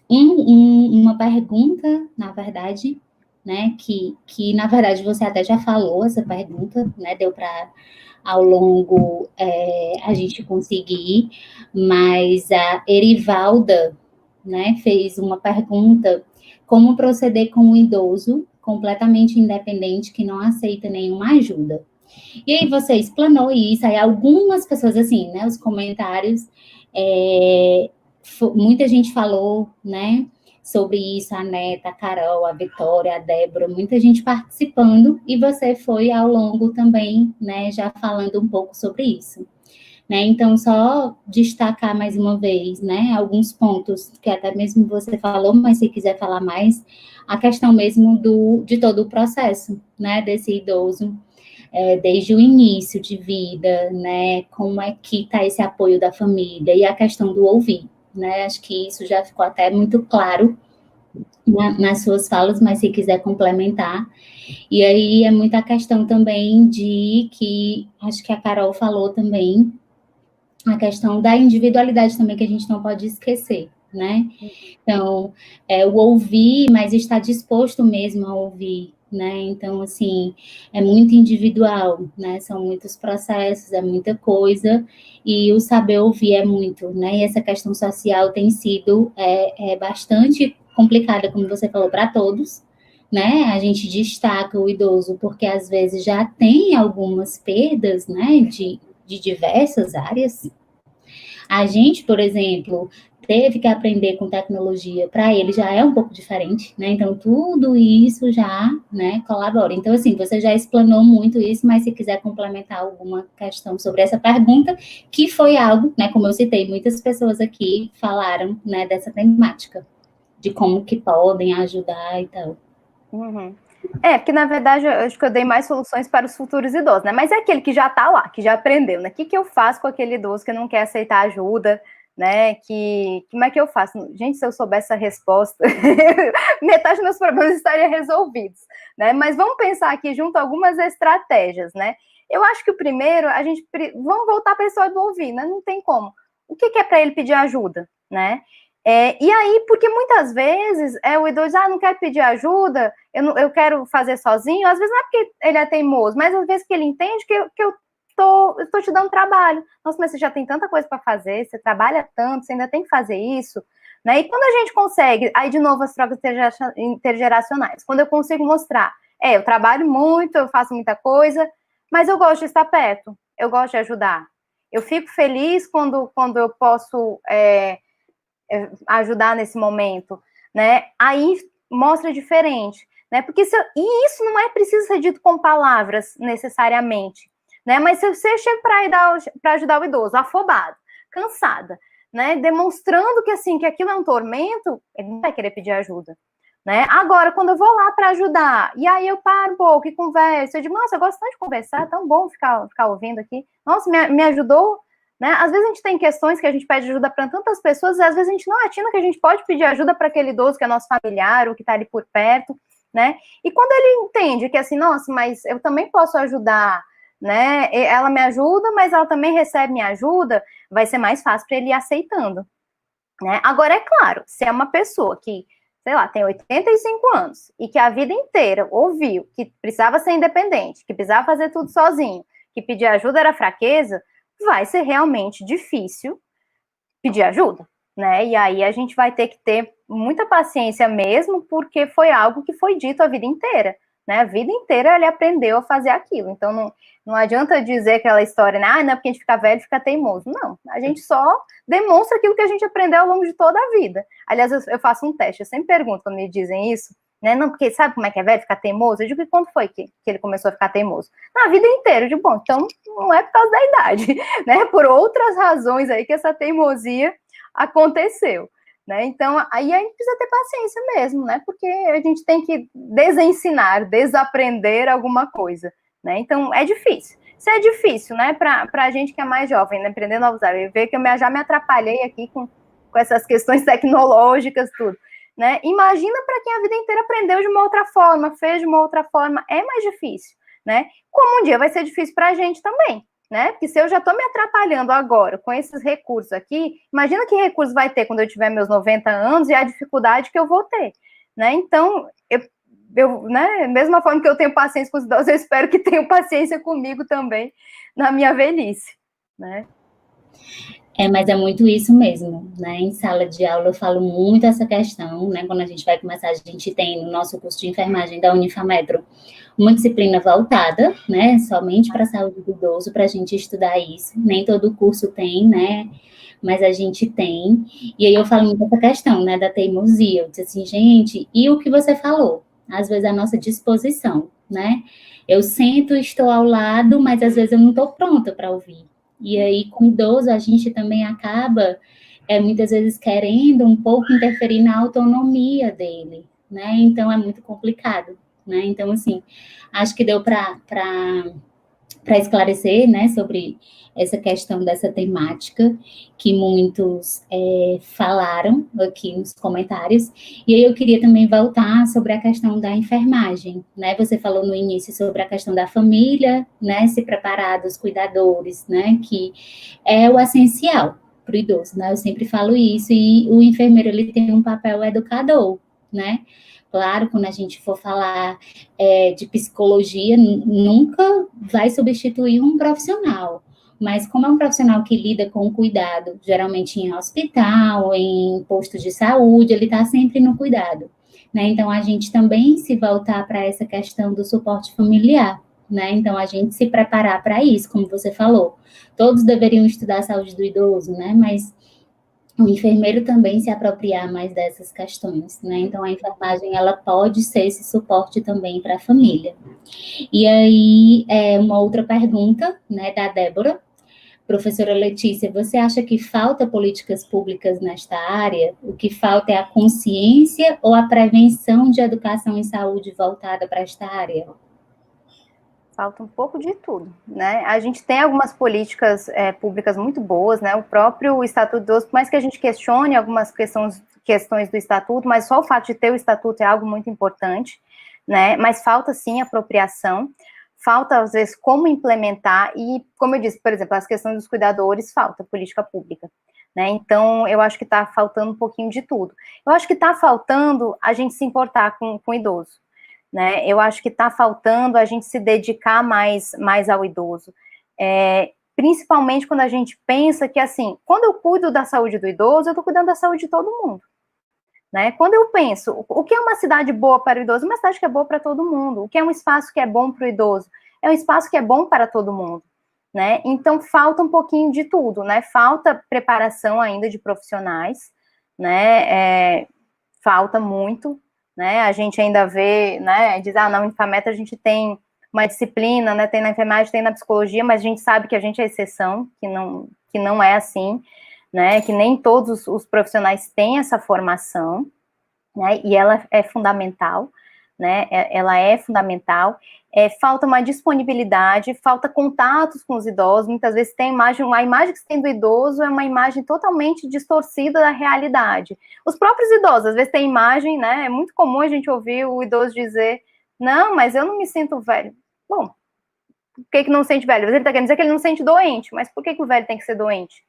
uma pergunta, na verdade, né? Que na verdade você até já falou essa pergunta, né? Deu para ao longo a gente conseguir, mas a Erivalda, né, fez uma pergunta: como proceder com um idoso completamente independente que não aceita nenhuma ajuda? E aí você explanou isso, aí algumas pessoas, assim, né, os comentários, muita gente falou, né, sobre isso, a Neta, a Carol, a Vitória, a Débora, muita gente participando, e você foi ao longo também, né, já falando um pouco sobre isso. Né? Então, só destacar mais uma vez, né, alguns pontos que até mesmo você falou, mas se quiser falar mais, a questão mesmo de todo o processo, né, desse idoso, desde o início de vida, né, como é que está esse apoio da família e a questão do ouvir, né, acho que isso já ficou até muito claro nas suas falas, mas se quiser complementar. E aí é muita questão também de que, acho que a Carol falou também, a questão da individualidade também, que a gente não pode esquecer, né? Então, o ouvir, mas estar disposto mesmo a ouvir, né? Então, assim, é muito individual, né? São muitos processos, é muita coisa, e o saber ouvir é muito, né? E essa questão social tem sido bastante complicada, como você falou, para todos, né? A gente destaca o idoso porque às vezes já tem algumas perdas, né? De diversas áreas. A gente, por exemplo, teve que aprender com tecnologia, para ele já é um pouco diferente, né? Então, tudo isso já, né, colabora. Então, assim, você já explanou muito isso, mas se quiser complementar alguma questão sobre essa pergunta, que foi algo, né, como eu citei, muitas pessoas aqui falaram, né, dessa temática, de como que podem ajudar e tal. Uhum. Porque na verdade eu acho que eu dei mais soluções para os futuros idosos, né? Mas é aquele que já está lá, que já aprendeu, né? O que eu faço com aquele idoso que não quer aceitar ajuda, né? Como é que eu faço? Gente, se eu soubesse essa resposta, metade dos meus problemas estariam resolvidos, né? Mas vamos pensar aqui junto algumas estratégias, né? Eu acho que o primeiro, vamos voltar para a história do ouvir, né? Não tem como. O que é para ele pedir ajuda, né? E aí, porque muitas vezes o idoso diz, não quero pedir ajuda, eu quero fazer sozinho, às vezes não é porque ele é teimoso, mas às vezes que ele entende que eu tô te dando trabalho. Nossa, mas você já tem tanta coisa para fazer, você trabalha tanto, você ainda tem que fazer isso, né? E quando a gente consegue, aí de novo as trocas intergeracionais, quando eu consigo mostrar, eu trabalho muito, eu faço muita coisa, mas eu gosto de estar perto, eu gosto de ajudar. Eu fico feliz quando eu posso ajudar nesse momento, né? Aí mostra diferente, né? Porque e isso não é preciso ser dito com palavras necessariamente, né? Mas se você chega para ajudar o idoso, afobado, cansada, né? Demonstrando que assim que aquilo é um tormento, ele não vai querer pedir ajuda, né? Agora, quando eu vou lá para ajudar, e aí eu paro um pouco e converso, eu digo, nossa, eu gosto tanto de conversar, é tão bom ficar ouvindo aqui, nossa, me ajudou. Né? Às vezes a gente tem questões que a gente pede ajuda para tantas pessoas, e às vezes a gente não atina que a gente pode pedir ajuda para aquele idoso que é nosso familiar, ou que está ali por perto, né? E quando ele entende que assim, nossa, mas eu também posso ajudar, né? Ela me ajuda, mas ela também recebe minha ajuda, vai ser mais fácil para ele ir aceitando, né? Agora, é claro, se é uma pessoa que, sei lá, tem 85 anos, e que a vida inteira ouviu que precisava ser independente, que precisava fazer tudo sozinho, que pedir ajuda era fraqueza, vai ser realmente difícil pedir ajuda, né? E aí a gente vai ter que ter muita paciência mesmo, porque foi algo que foi dito a vida inteira, né? A vida inteira ele aprendeu a fazer aquilo. Então, não adianta dizer aquela história, né? Não é porque a gente fica velho, fica teimoso. Não, a gente só demonstra aquilo que a gente aprendeu ao longo de toda a vida. Aliás, eu faço um teste, eu sempre pergunto quando me dizem isso, né? Não, porque sabe como é que é velho, ficar teimoso? Eu digo, e quando foi que ele começou a ficar teimoso? Na vida inteira. Eu digo, bom, então não é por causa da idade, né? Por outras razões aí que essa teimosia aconteceu. Né? Então, aí a gente precisa ter paciência mesmo, né? Porque a gente tem que desensinar, desaprender alguma coisa, né? Então, é difícil. Isso é difícil, né? Para a gente que é mais jovem, né? Aprender novos hábitos. Ver que eu já me atrapalhei aqui com essas questões tecnológicas, tudo, né? Imagina para quem a vida inteira aprendeu de uma outra forma, fez de uma outra forma, é mais difícil, né? Como um dia vai ser difícil para a gente também, né? Porque se eu já estou me atrapalhando agora com esses recursos aqui, imagina que recurso vai ter quando eu tiver meus 90 anos e a dificuldade que eu vou ter, né? Então, né, mesma forma que eu tenho paciência com os idosos, eu espero que tenham paciência comigo também na minha velhice, né? Mas é muito isso mesmo, né? Em sala de aula eu falo muito essa questão, né? Quando a gente vai começar, a gente tem no nosso curso de enfermagem da Unifametro uma disciplina voltada, né? Somente para a saúde do idoso, para a gente estudar isso. Nem todo curso tem, né? Mas a gente tem. E aí eu falo muito essa questão, né? Da teimosia. Eu disse assim, gente, e o que você falou? Às vezes a nossa disposição, né? Eu sento, estou ao lado, mas às vezes eu não estou pronta para ouvir. E aí, com o idoso, a gente também acaba, muitas vezes, querendo um pouco interferir na autonomia dele, né? Então, é muito complicado, né? Então, assim, acho que deu para esclarecer, né, sobre essa questão dessa temática que muitos falaram aqui nos comentários. E aí eu queria também voltar sobre a questão da enfermagem, né? Você falou no início sobre a questão da família, né, se preparar dos cuidadores, né, que é o essencial para o idoso, né? Eu sempre falo isso, e o enfermeiro ele tem um papel educador, né? Claro, quando a gente for falar de psicologia, nunca vai substituir um profissional, mas como é um profissional que lida com cuidado, geralmente em hospital, em posto de saúde, ele está sempre no cuidado, né? Então, a gente também se voltar para essa questão do suporte familiar, né? Então, a gente se preparar para isso, como você falou. Todos deveriam estudar a saúde do idoso, né? Mas o enfermeiro também se apropriar mais dessas questões, né? Então, a enfermagem, ela pode ser esse suporte também para a família. E aí, uma outra pergunta, né, da Débora. Professora Letícia, você acha que falta políticas públicas nesta área? O que falta é a consciência ou a prevenção de educação em saúde voltada para esta área? Falta um pouco de tudo, né? A gente tem algumas políticas públicas muito boas, né? O próprio Estatuto do Idoso, por mais que a gente questione algumas questões do Estatuto, mas só o fato de ter o Estatuto é algo muito importante, né? Mas falta, sim, apropriação, falta, às vezes, como implementar, e, como eu disse, por exemplo, as questões dos cuidadores, falta política pública, né? Então, eu acho que está faltando um pouquinho de tudo. Eu acho que está faltando a gente se importar com o idoso, né? Eu acho que está faltando a gente se dedicar mais ao idoso, principalmente quando a gente pensa que, assim, quando eu cuido da saúde do idoso, eu estou cuidando da saúde de todo mundo, né? Quando eu penso, o que é uma cidade boa para o idoso? Uma cidade que é boa para todo mundo. O que é um espaço que é bom para o idoso? É um espaço que é bom para todo mundo, né? Então, falta um pouquinho de tudo, né? Falta preparação ainda de profissionais, né? Falta muito, né? A gente ainda vê, né? Diz, na Unifametro a gente tem uma disciplina, né? Tem na enfermagem, tem na psicologia, mas a gente sabe que a gente é exceção, que não é assim, né? Que nem todos os profissionais têm essa formação, né? E ela é fundamental, né? Ela é fundamental. Falta uma disponibilidade, falta contatos com os idosos. Muitas vezes tem a imagem que se tem do idoso é uma imagem totalmente distorcida da realidade. Os próprios idosos, às vezes, têm imagem, né? É muito comum a gente ouvir o idoso dizer: não, mas eu não me sinto velho. Bom, por que não sente velho? Às vezes ele está querendo dizer que ele não sente doente, mas por que o velho tem que ser doente,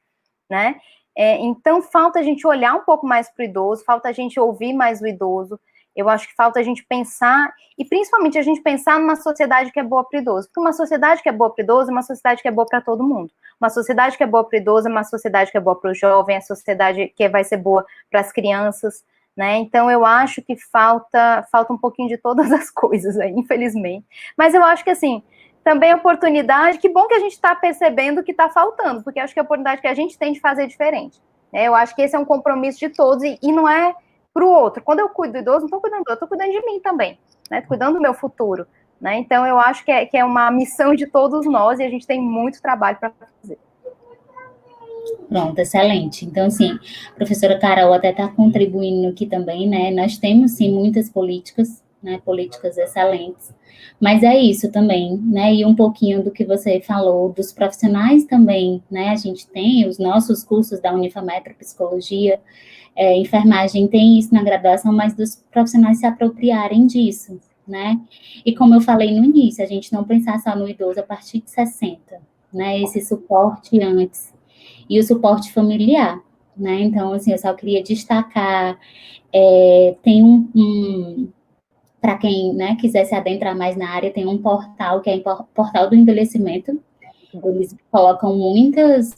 né? Então, falta a gente olhar um pouco mais para o idoso, falta a gente ouvir mais o idoso. Eu acho que falta a gente pensar, e principalmente a gente pensar numa sociedade que é boa para o idoso. Porque uma sociedade que é boa para o idoso é uma sociedade que é boa para todo mundo. Uma sociedade que é boa para o idoso é uma sociedade que é boa para o jovem, é uma sociedade que vai ser boa para as crianças, né? Então, eu acho que falta um pouquinho de todas as coisas aí, infelizmente. Mas eu acho que, assim, também a oportunidade, que bom que a gente está percebendo que está faltando, porque acho que é a oportunidade que a gente tem de fazer diferente. Eu acho que esse é um compromisso de todos, e não é para o outro. Quando eu cuido do idoso, não estou cuidando do outro, estou cuidando de mim também, né? Cuidando do meu futuro, né? Então, eu acho que é uma missão de todos nós, e a gente tem muito trabalho para fazer. Pronto, excelente. Então, assim, a professora Carol até está contribuindo aqui também, né? Nós temos, sim, muitas políticas, né? Políticas excelentes. Mas é isso também, né? E um pouquinho do que você falou dos profissionais também, né? A gente tem os nossos cursos da Unifametro Psicologia, enfermagem tem isso na graduação, mas dos profissionais se apropriarem disso, né? E como eu falei no início, a gente não pensar só no idoso a partir de 60, né? Esse suporte antes. E o suporte familiar, né? Então, assim, eu só queria destacar, tem para quem, né, quiser se adentrar mais na área, tem um portal que é o Portal do Envelhecimento. Eles colocam muitas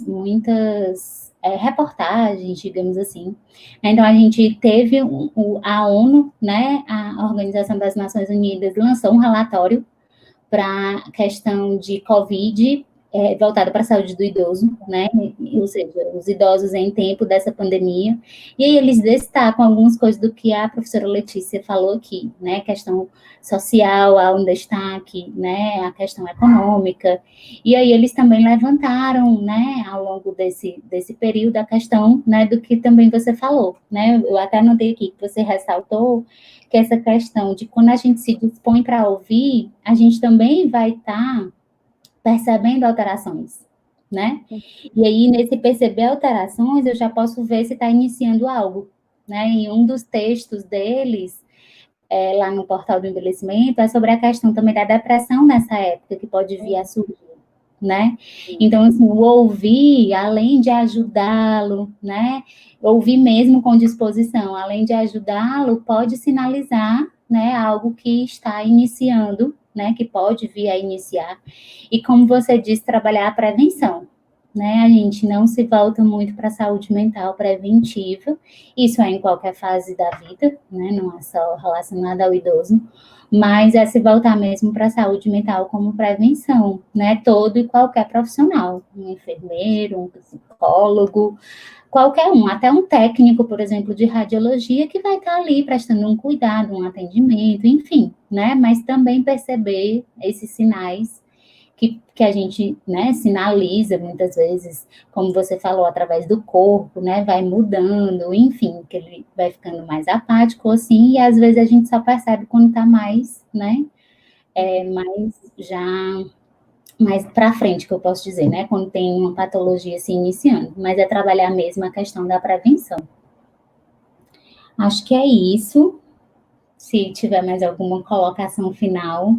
reportagens, digamos assim. Então, a gente teve a ONU, né, a Organização das Nações Unidas, lançou um relatório para a questão de Covid, voltado para a saúde do idoso, né? Ou seja, os idosos em tempo dessa pandemia. E aí eles destacam algumas coisas do que a professora Letícia falou aqui, né? Questão social, há um destaque, né? A questão econômica. E aí eles também levantaram, né? Ao longo desse período, a questão, né? Do que também você falou, né? Eu até anotei aqui que você ressaltou que essa questão de quando a gente se dispõe para ouvir, a gente também vai estar percebendo alterações, né? E aí, nesse perceber alterações, eu já posso ver se está iniciando algo, né? E um dos textos deles, lá no Portal do Envelhecimento, é sobre a questão também da depressão nessa época, que pode vir a surgir, né? Então, assim, o ouvir, além de ajudá-lo, né? Ouvir mesmo com disposição, além de ajudá-lo, pode sinalizar, né, algo que está iniciando, né, que pode vir a iniciar. E como você disse, trabalhar a prevenção, né? A gente não se volta muito para a saúde mental preventiva, isso é em qualquer fase da vida, né? Não é só relacionado ao idoso, mas é se voltar mesmo para a saúde mental como prevenção, né? Todo e qualquer profissional, um enfermeiro, um psicólogo, qualquer um, até um técnico, por exemplo, de radiologia, que vai estar ali prestando um cuidado, um atendimento, enfim, né? Mas também perceber esses sinais que a gente, né, sinaliza muitas vezes, como você falou, através do corpo, né, vai mudando, enfim, que ele vai ficando mais apático, assim, e às vezes a gente só percebe quando tá mais, né, mais para frente, que eu posso dizer, né, quando tem uma patologia se iniciando, mas é trabalhar mesmo a questão da prevenção. Acho que é isso. Se tiver mais alguma colocação final.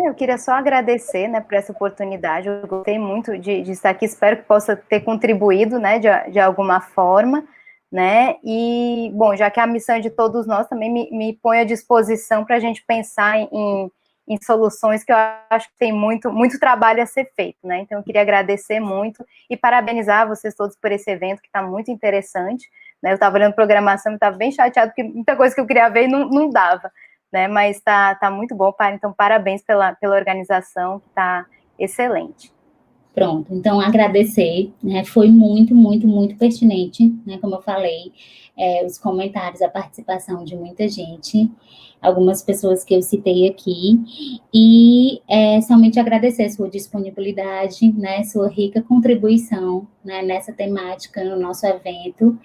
Eu queria só agradecer, né, por essa oportunidade. Eu gostei muito de estar aqui. Espero que possa ter contribuído, né, de alguma forma, né. E, bom, já que a missão é de todos nós, também me põe à disposição para a gente pensar em soluções, que eu acho que tem muito trabalho a ser feito, né. Então, eu queria agradecer muito e parabenizar vocês todos por esse evento, que está muito interessante, né. Eu estava olhando programação e estava bem chateada, porque muita coisa que eu queria ver não dava, né, mas tá muito bom, então parabéns pela organização, que tá excelente. Pronto, então agradecer, né, foi muito pertinente, né, como eu falei, os comentários, a participação de muita gente, algumas pessoas que eu citei aqui, e somente agradecer a sua disponibilidade, né, sua rica contribuição, né, nessa temática, no nosso evento,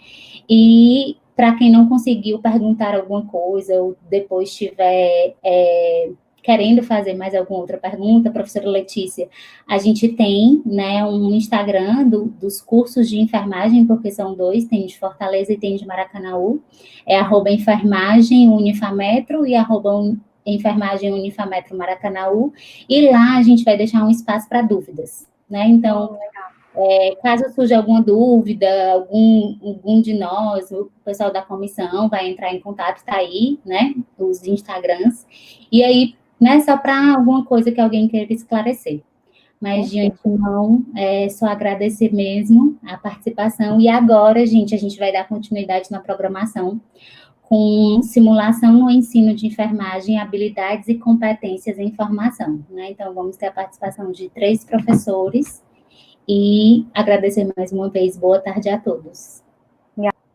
e para quem não conseguiu perguntar alguma coisa, ou depois estiver querendo fazer mais alguma outra pergunta, professora Letícia, a gente tem, né, um Instagram dos cursos de enfermagem, porque são dois, tem de Fortaleza e tem de Maracanaú, é @enfermagem Unifametro e @enfermagem Unifametro Maracanaú, e lá a gente vai deixar um espaço para dúvidas, né, então... caso surja alguma dúvida, algum de nós, o pessoal da comissão vai entrar em contato, está aí, né, os Instagrams, e aí, né, só para alguma coisa que alguém queira esclarecer. Mas, de antemão, só agradecer mesmo a participação, e agora, gente, a gente vai dar continuidade na programação com simulação no ensino de enfermagem, habilidades e competências em formação, né? Então, vamos ter a participação de 3 professores e agradecer mais uma vez. Boa tarde a todos.